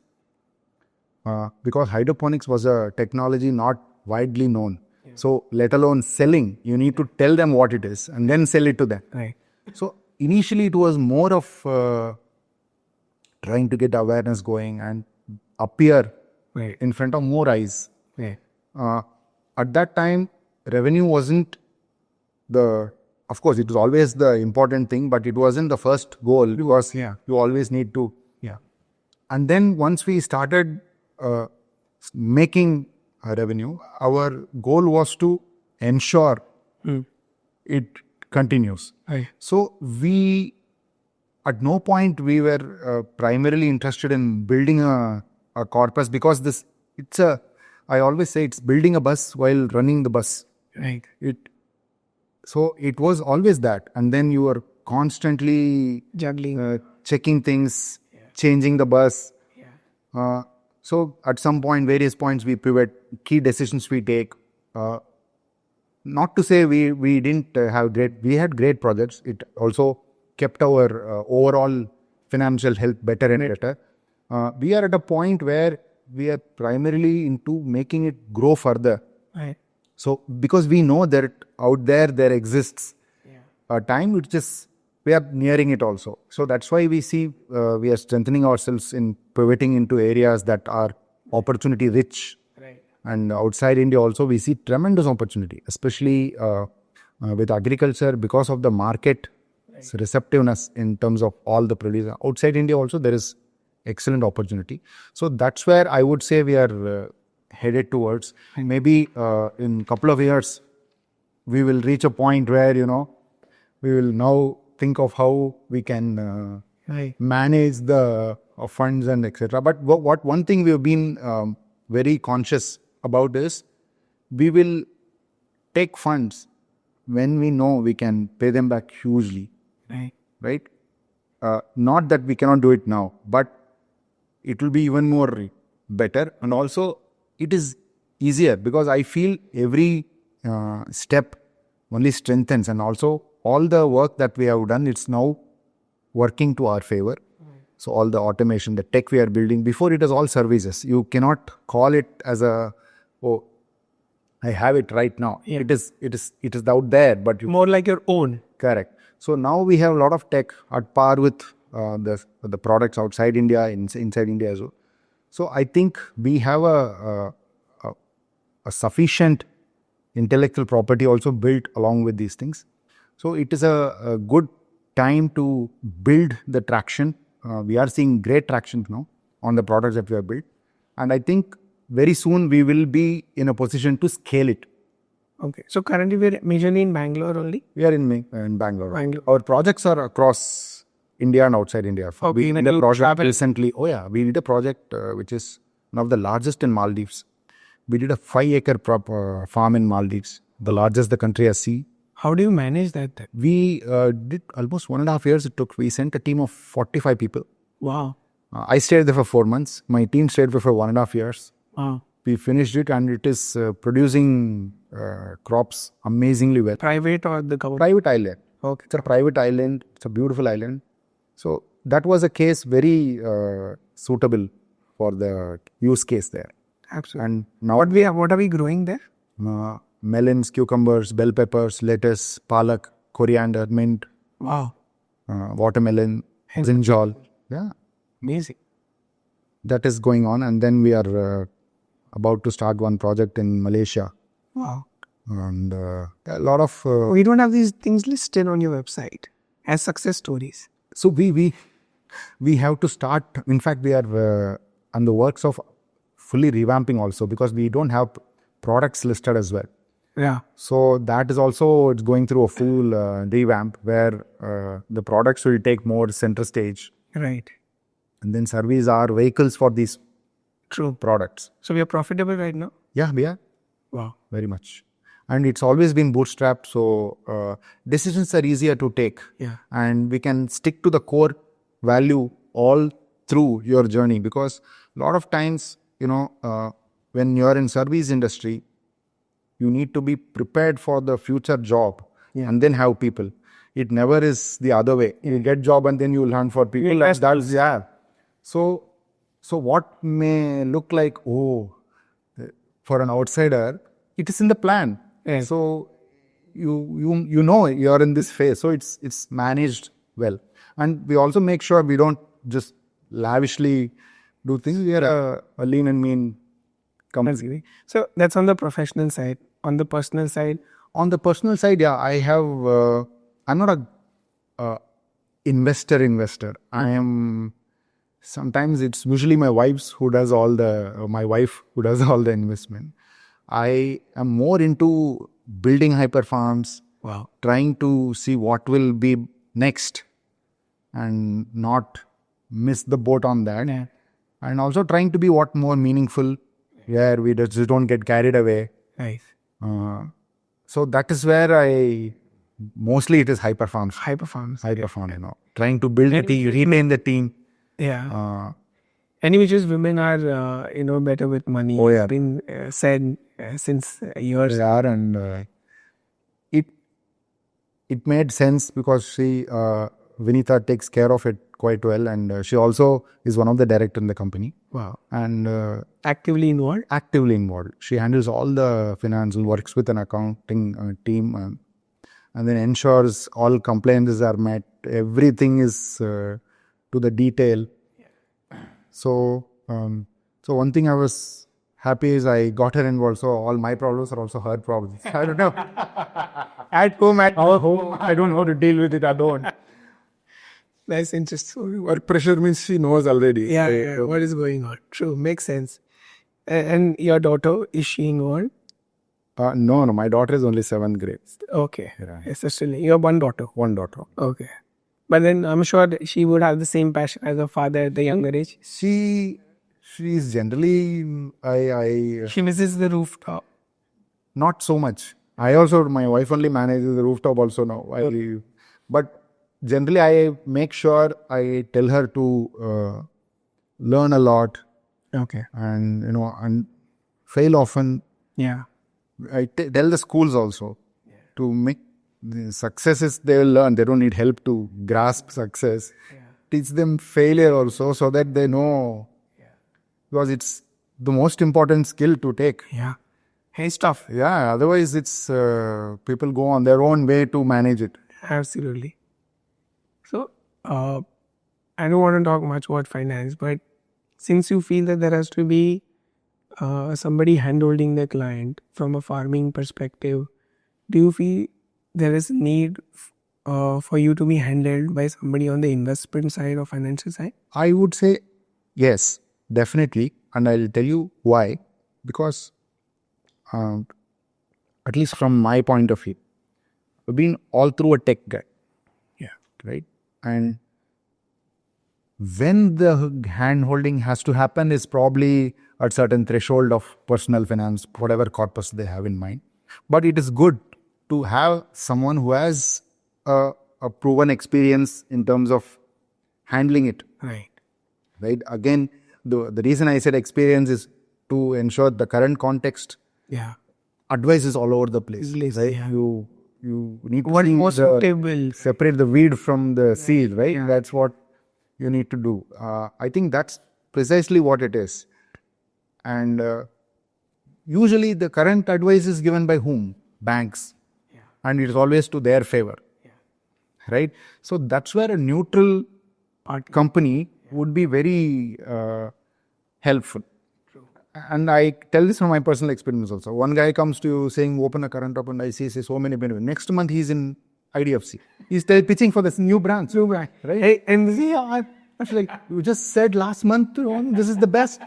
because hydroponics was a technology not widely known. So let alone selling, you need to tell them what it is and then sell it to them. Right. So initially it was more of trying to get awareness going and appear Right. in front of more eyes. Right. At that time, revenue wasn't of course, it was always the important thing, but it wasn't the first goal because Yeah. you always need to. Yeah. And then once we started making a revenue, our goal was to ensure it continues. Right. So at no point we were primarily interested in building a corpus because I always say it's building a bus while running the bus. Right. So it was always that. And then you were constantly Juggling. checking things, changing the bus. So at some point, various points we pivot, key decisions we take. Not to say we didn't we had great projects. It also kept our overall financial health better and better. We are at a point where we are primarily into making it grow further. Right. So because we know that out there exists a time, we are nearing it also. So that's why we see we are strengthening ourselves in pivoting into areas that are opportunity rich. Right. And outside India also we see tremendous opportunity, especially with agriculture because of the market receptiveness in terms of all the produce. Outside India also there is excellent opportunity. So that's where I would say we are headed towards. And maybe in a couple of years we will reach a point where we will now think of how we can manage the funds and etc. But what one thing we have been very conscious about is we will take funds when we know we can pay them back hugely. Right? Not that we cannot do it now, but it will be even more better. And also it is easier because I feel every step only strengthens, and also all the work that we have done, it's now working to our favor. So all the automation, the tech we are building, before it was all services. You cannot call it as I have it right now. Yeah. It is out there, but More like your own. Correct. So now we have a lot of tech at par with the products outside India, inside India as well. So I think we have a sufficient intellectual property also built along with these things. So it is a good time to build the traction. We are seeing great traction now on the products that we have built. And I think very soon we will be in a position to scale it. Okay. So currently we're majorly in Bangalore only? We are in Bangalore. Bangalore. Our projects are across India and outside India. Okay, We did a project recently. We did a project which is one of the largest in Maldives. We did a 5-acre farm in Maldives, the largest the country has seen. How do you manage that then? We did almost 1.5 years it took. We sent a team of 45 people. Wow. I stayed there for 4 months. My team stayed there for 1.5 years. Wow. We finished it and it is producing crops amazingly well. Private or the government? Private island. Okay. It's a private island. It's a beautiful island. So that was a case very suitable for the use case there. Absolutely. And now What are we growing there? melons, cucumbers, bell peppers, lettuce, palak, coriander, mint, Wow. watermelon, brinjal. Yeah, Amazing. that is going on. And then we are about to start one project in Malaysia. Wow. And a lot of... We don't have these things listed on your website as success stories. So we have to start. In fact, we are on the works of fully revamping also because we don't have products listed as well. Yeah. So that is also, it's going through a full revamp where the products will take more center stage. Right. And then service are vehicles for these True. products. So we are profitable right now? Yeah, we are. Wow. Very much. And it's always been bootstrapped. So decisions are easier to take. Yeah. And we can stick to the core value all through your journey. Because a lot of times, when you're in service industry, you need to be prepared for the future job and then have people. It never is the other way. You get job and then you learn for people. That's, yeah. So what may look like, oh, for an outsider, it is in the plan. Yeah. So you know you're in this phase. So it's managed well. And we also make sure we don't just lavishly do things. We are a lean and mean company. So that's on the professional side. On the personal side? On the personal side, yeah, I have, I'm not a investor. I am, sometimes it's usually my wife who does all the investment. I am more into building Hyperfarms, trying to see what will be next and not miss the boat on that. Yeah. And also trying to be what more meaningful, where we just don't get carried away. Nice. So that is where mostly it is Hyperfarms. Hyperfarms. Trying to build the team, remain the team. Yeah. And which is women are, better with money. Oh, yeah. It's been said since years. They are, and it made sense because Vinitha takes care of it quite well, and she also is one of the directors in the company. Wow. And Actively involved? Actively involved. She handles all the finance, works with an accounting team, and then ensures all compliances are met. Everything is to the detail. So one thing I was happy is I got her involved. So all my problems are also her problems. I don't know. At our home, I don't know how to deal with it alone. That's interesting. Work pressure means she knows already. Yeah, what is going on? True, makes sense. And your daughter, is she involved? No, my daughter is only 7th grade. Okay. Yeah. Yes, you have one daughter. One daughter. Okay. But then I'm sure that she would have the same passion as her father at the younger age. She is generally, She misses the rooftop. Not so much. My wife only manages the rooftop also now. But generally I make sure I tell her to learn a lot. Okay. And, and fail often. Yeah. I tell the schools also to make the successes they will learn. They don't need help to grasp success. Yeah. Teach them failure also so that they know. Yeah. Because it's the most important skill to take. Yeah. It's tough. Yeah. Otherwise, it's people go on their own way to manage it. Absolutely. So, I don't want to talk much about finance, but since you feel that there has to be somebody handholding the client from a farming perspective, do you feel there is a need for you to be handled by somebody on the investment side or financial side? I would say yes, definitely. And I'll tell you why. Because at least from my point of view, I've been all through a tech guy. Yeah. Right? And when the hand-holding has to happen is probably at certain threshold of personal finance, whatever corpus they have in mind. But it is good to have someone who has a proven experience in terms of handling it. Right. Right. Again, the reason I said experience is to ensure the current context. Yeah. Advice is all over the place. Right. Yeah. You need to separate the weed from the seed. Right. Yeah. That's what you need to do. I think that's precisely what it is. And usually the current advice is given by whom? Banks. Yeah. And it is always to their favor. Yeah. Right? So that's where a neutral company would be very helpful. True. And I tell this from my personal experience also. One guy comes to you saying, open a current account, and I see so many benefits. Next month he's in IDFC. He's pitching for this new branch. Right? Hey, and I was like, you just said last month, this is the best.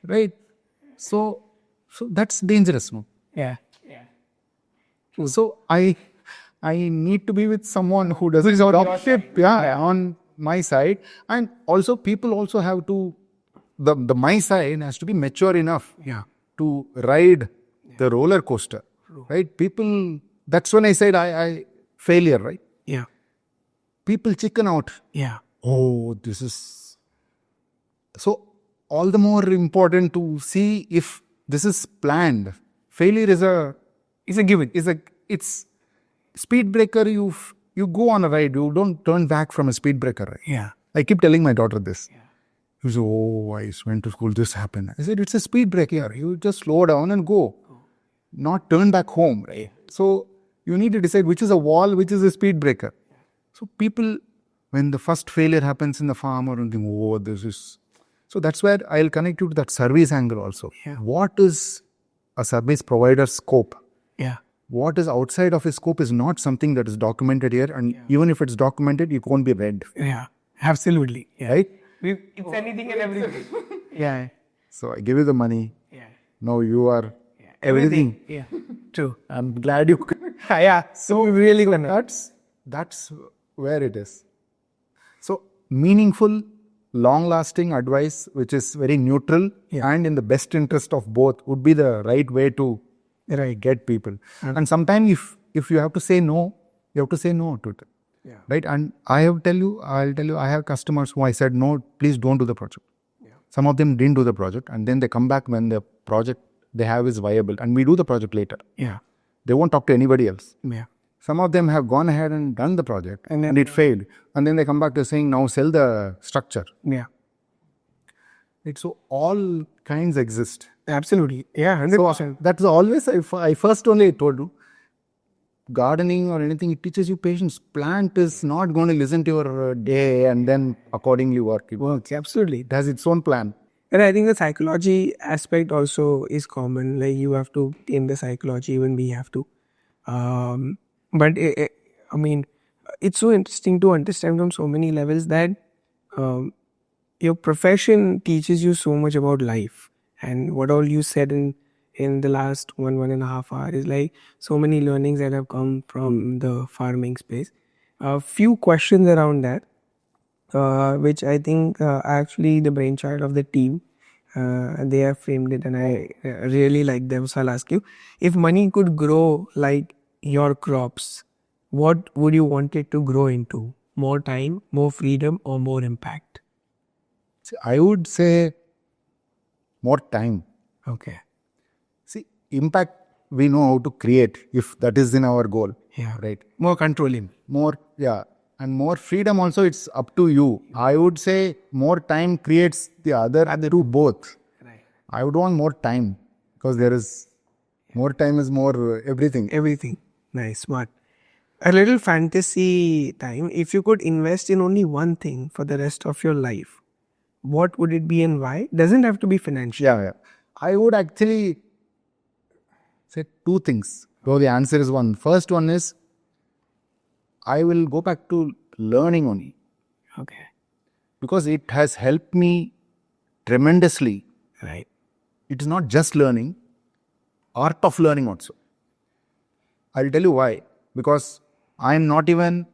Right? So that's dangerous, no? Yeah. So I need to be with someone who doesn't dropship, on my side. And also people also have to, the my side has to be mature enough to ride the roller coaster. Right? People, that's when I said I failure, right? Yeah. People chicken out. Yeah. Oh, this is... So all the more important to see if this is planned. Failure is a given. It's speed breaker. You you go on a ride, you don't turn back from a speed breaker, right? Yeah. I keep telling my daughter this. She said, oh, I went to school, this happened. I said, it's a speed break here. You just slow down and go, not turn back home, right? So you need to decide which is a wall, which is a speed breaker. So people, when the first failure happens in the farm or anything, oh, this is... So that's where I'll connect you to that service angle also. Yeah. What is a service provider's scope? Yeah. What is outside of his scope is not something that is documented here. And even if it's documented, it won't be read. Yeah. Absolutely. Yeah. Right? It's anything and everything. Yeah. So I give you the money. Yeah. Now you are everything. Yeah. True. I'm glad you... Yeah. So really gonna. That's where it is. So meaningful, long-lasting advice, which is very neutral and in the best interest of both, would be the right way to get people. And sometimes if you have to say no, you have to say no to it. Yeah. Right? And I'll tell you, I have customers who I said, no, please don't do the project. Yeah. Some of them didn't do the project, and then they come back when the project they have is viable, and we do the project later. Yeah. They won't talk to anybody else. Yeah. Some of them have gone ahead and done the project and it failed. And then they come back to saying, now sell the structure. Yeah. So all kinds exist. Absolutely. Yeah, 100%. So that's always, I first only told you, gardening or anything, it teaches you patience. Plant is not going to listen to your day and then accordingly work. It Works. Absolutely. It has its own plan. And I think the psychology aspect also is common. Like you have to in the psychology, even we have to. But I mean, it's so interesting to understand from so many levels that your profession teaches you so much about life. And what all you said in the last 1.5 hours is like so many learnings that have come from the farming space. A few questions around that, which I think are actually the brainchild of the team. They have framed it and I really like them. So I'll ask you, if money could grow like your crops, what would you want it to grow into? More time, more freedom, or more impact? I would say more time. Okay. See, impact we know how to create if that is in our goal. Yeah. Right. More controlling. More, yeah. And more freedom also, it's up to you. I would say more time creates the other two both. Right. I would want more time because there is more time is more everything. Everything. Nice, smart. A little fantasy time. If you could invest in only one thing for the rest of your life, what would it be and why? Doesn't have to be financial. Yeah. I would actually say two things. So the answer is one. First one is I will go back to learning only. Okay. Because it has helped me tremendously. Right. It is not just learning, art of learning also. I'll tell you why. Because I am not even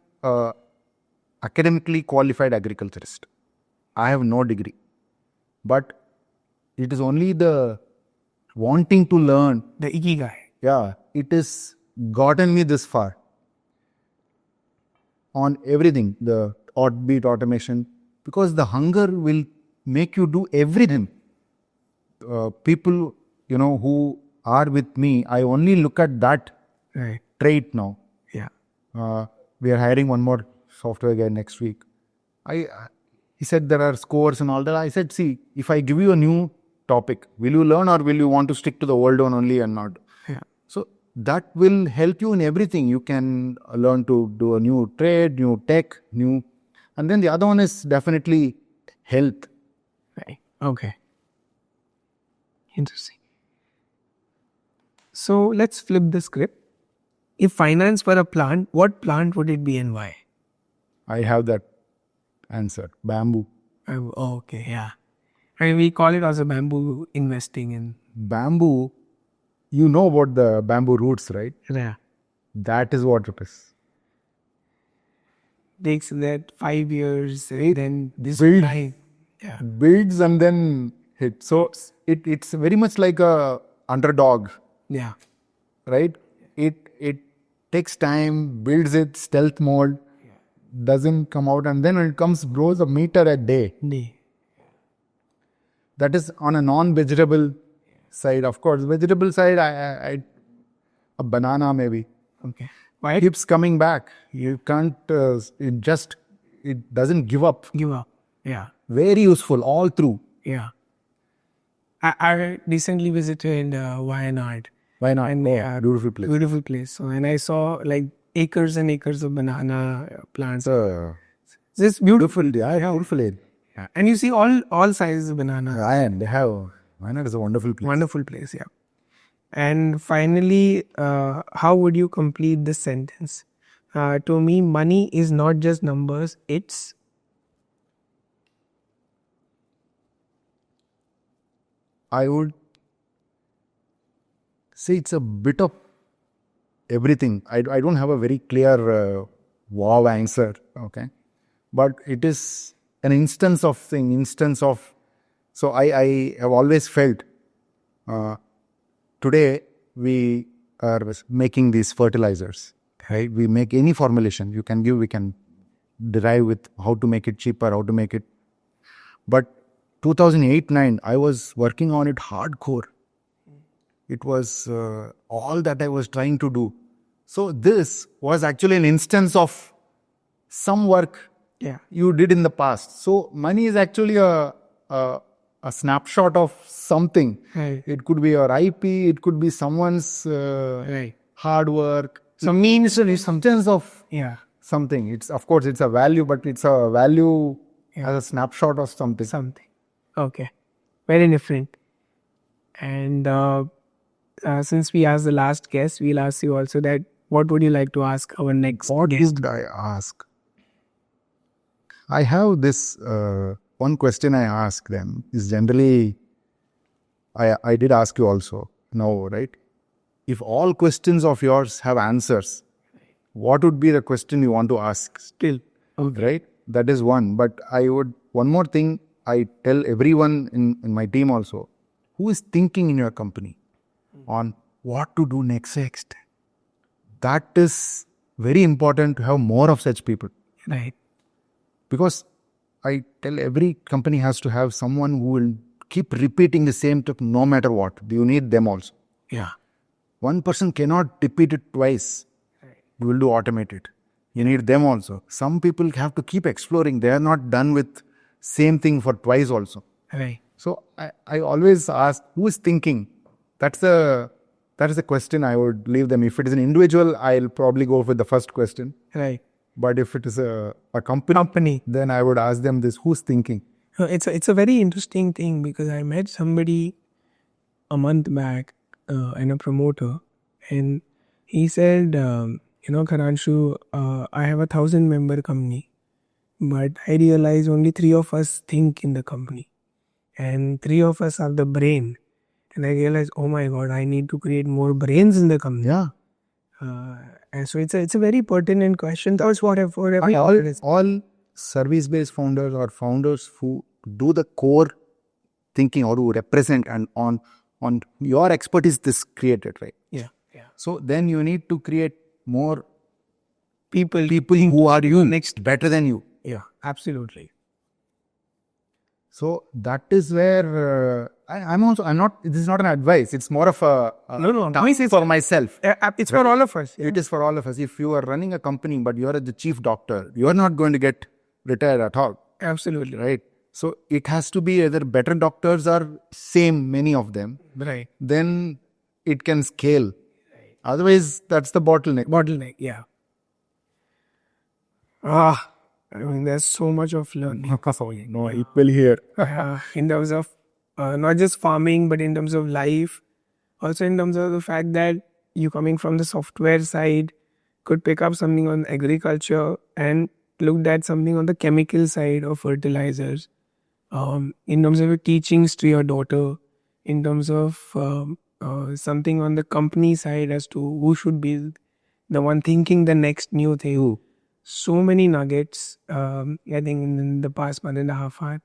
academically qualified agriculturist. I have no degree. But it is only the wanting to learn. The ikigai. Yeah, it has gotten me this far. On everything, the beat automation, because the hunger will make you do everything. People, who are with me, I only look at that trait now. Yeah. We are hiring one more software guy next week. He said there are scores and all that. I said, see, if I give you a new topic, will you learn or will you want to stick to the old one only and not? Yeah. So that will help you in everything. You can learn to do a new trade, new tech, new. And then the other one is definitely health. Right. Okay. Interesting. So let's flip the script. If finance were a plant, what plant would it be and why? I have that answer. Bamboo. Oh, okay. Yeah. I mean, we call it also bamboo investing in. Bamboo, you know about the bamboo roots, right? Yeah. That is what it is. Takes that 5 years, then this build, builds and then hit. So it's very much like a underdog. Yeah. Right? It takes time, builds it, stealth mode, doesn't come out, and then when it comes, grows a meter a day. That is on a non-vegetable side. Of course, vegetable side, I a banana maybe. Okay. Why? keeps coming back. You can't, it doesn't give up. Give up. Yeah. Very useful all through. Yeah. I recently visited Wayanad. Why not? And Beautiful place. Beautiful place. So, and I saw like acres and acres of banana plants. Just beautiful. Beautiful area. Yeah. And you see all sizes of banana. And they have, why not? It's a wonderful place. Wonderful place, yeah. And finally, how would you complete this sentence? To me, money is not just numbers, it's I would say it's a bit of everything. I don't have a very clear wow answer, okay? But it is an instance of thing, so I have always felt today we are making these fertilizers, right? We make any formulation you can give, we can derive with how to make it cheaper, how to make it. But 2008-9, I was working on it hardcore. It was all that I was trying to do. So this was actually an instance of some work you did in the past. So money is actually a snapshot of something. Right. It could be your IP, it could be someone's hard work. So means Instance of something. It's, of course, it's a value, but it's a value as a snapshot of something. Something. Okay. Very different. And since we asked the last guest, we'll ask you also that what would you like to ask our next guest? Did I ask? I have this one question I ask them is generally, I did ask you also now, right? If all questions of yours have answers, what would be the question you want to ask? Still. Okay. Right? That is one. But one more thing I tell everyone in my team also, who is thinking in your company on what to do next. That is very important to have more of such people. Right. Because I tell every company has to have someone who will keep repeating the same stuff no matter what. You need them also. Yeah. One person cannot repeat it twice. You will do automated. You need them also. Some people have to keep exploring. They are not done with same thing for twice also. Right. So I always ask, who is thinking? That is the question I would leave them. If it is an individual, I'll probably go with the first question. Right. But if it is a company, then I would ask them this, who's thinking? It's a very interesting thing because I met somebody a month back and a promoter, and he said, Kharanshu, I have 1,000-member company, but I realize only 3 of us think in the company and 3 of us are the brain. And I realized, oh my God, I need to create more brains in the company. Yeah. And so it's a very pertinent question. That's what all service-based founders or founders who do the core thinking or who represent and on your expertise this created, right? Yeah. So then you need to create more people who are you next better than you. Yeah, absolutely. So that is where I'm not. This is not an advice. It's more of a advice for myself. It's for all of us. It is for all of us. If you are running a company but you are the chief doctor, you are not going to get retired at all. Absolutely. Right. So it has to be either better doctors or same, many of them. Right. Then it can scale. Right. Otherwise, that's the bottleneck. Yeah. I mean, there's so much of learning. No, equally here. In terms of not just farming, but in terms of life. Also in terms of the fact that you coming from the software side could pick up something on agriculture and looked at something on the chemical side of fertilizers. In terms of your teachings to your daughter, in terms of something on the company side as to who should be the one thinking the next new thing. So many nuggets, I think, in the past 1.5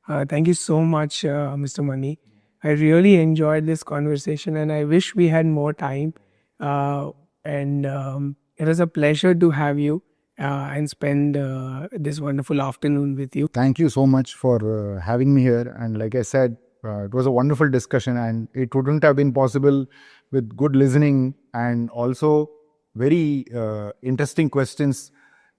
hours. Thank you so much, Mr. Mani. I really enjoyed this conversation and I wish we had more time. And it was a pleasure to have you and spend this wonderful afternoon with you. Thank you so much for having me here. And like I said, it was a wonderful discussion and it wouldn't have been possible with good listening and also very interesting questions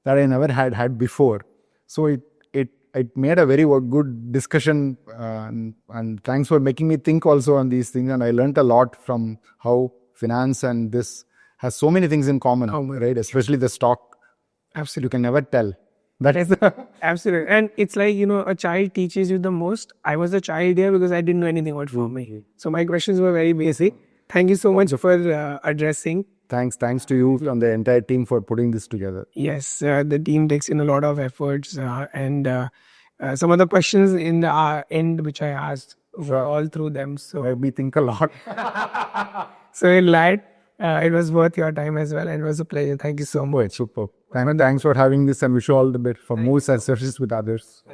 that I never had before. So it made a very good discussion, and thanks for making me think also on these things. And I learned a lot from how finance and this has so many things in common, right? Especially the stock. Absolutely. You can never tell. That is Absolutely. And it's like, a child teaches you the most. I was a child here because I didn't know anything about farming. So my questions were very basic. Thank you so much for addressing. Thanks to you and the entire team for putting this together. Yes, the team takes in a lot of efforts, and some of the questions in the end which I asked were all through them. So Made me think a lot. so it was worth your time as well, and it was a pleasure. Thank you so much. Super. Thanks for having this, and wish you all the best for more successes with others.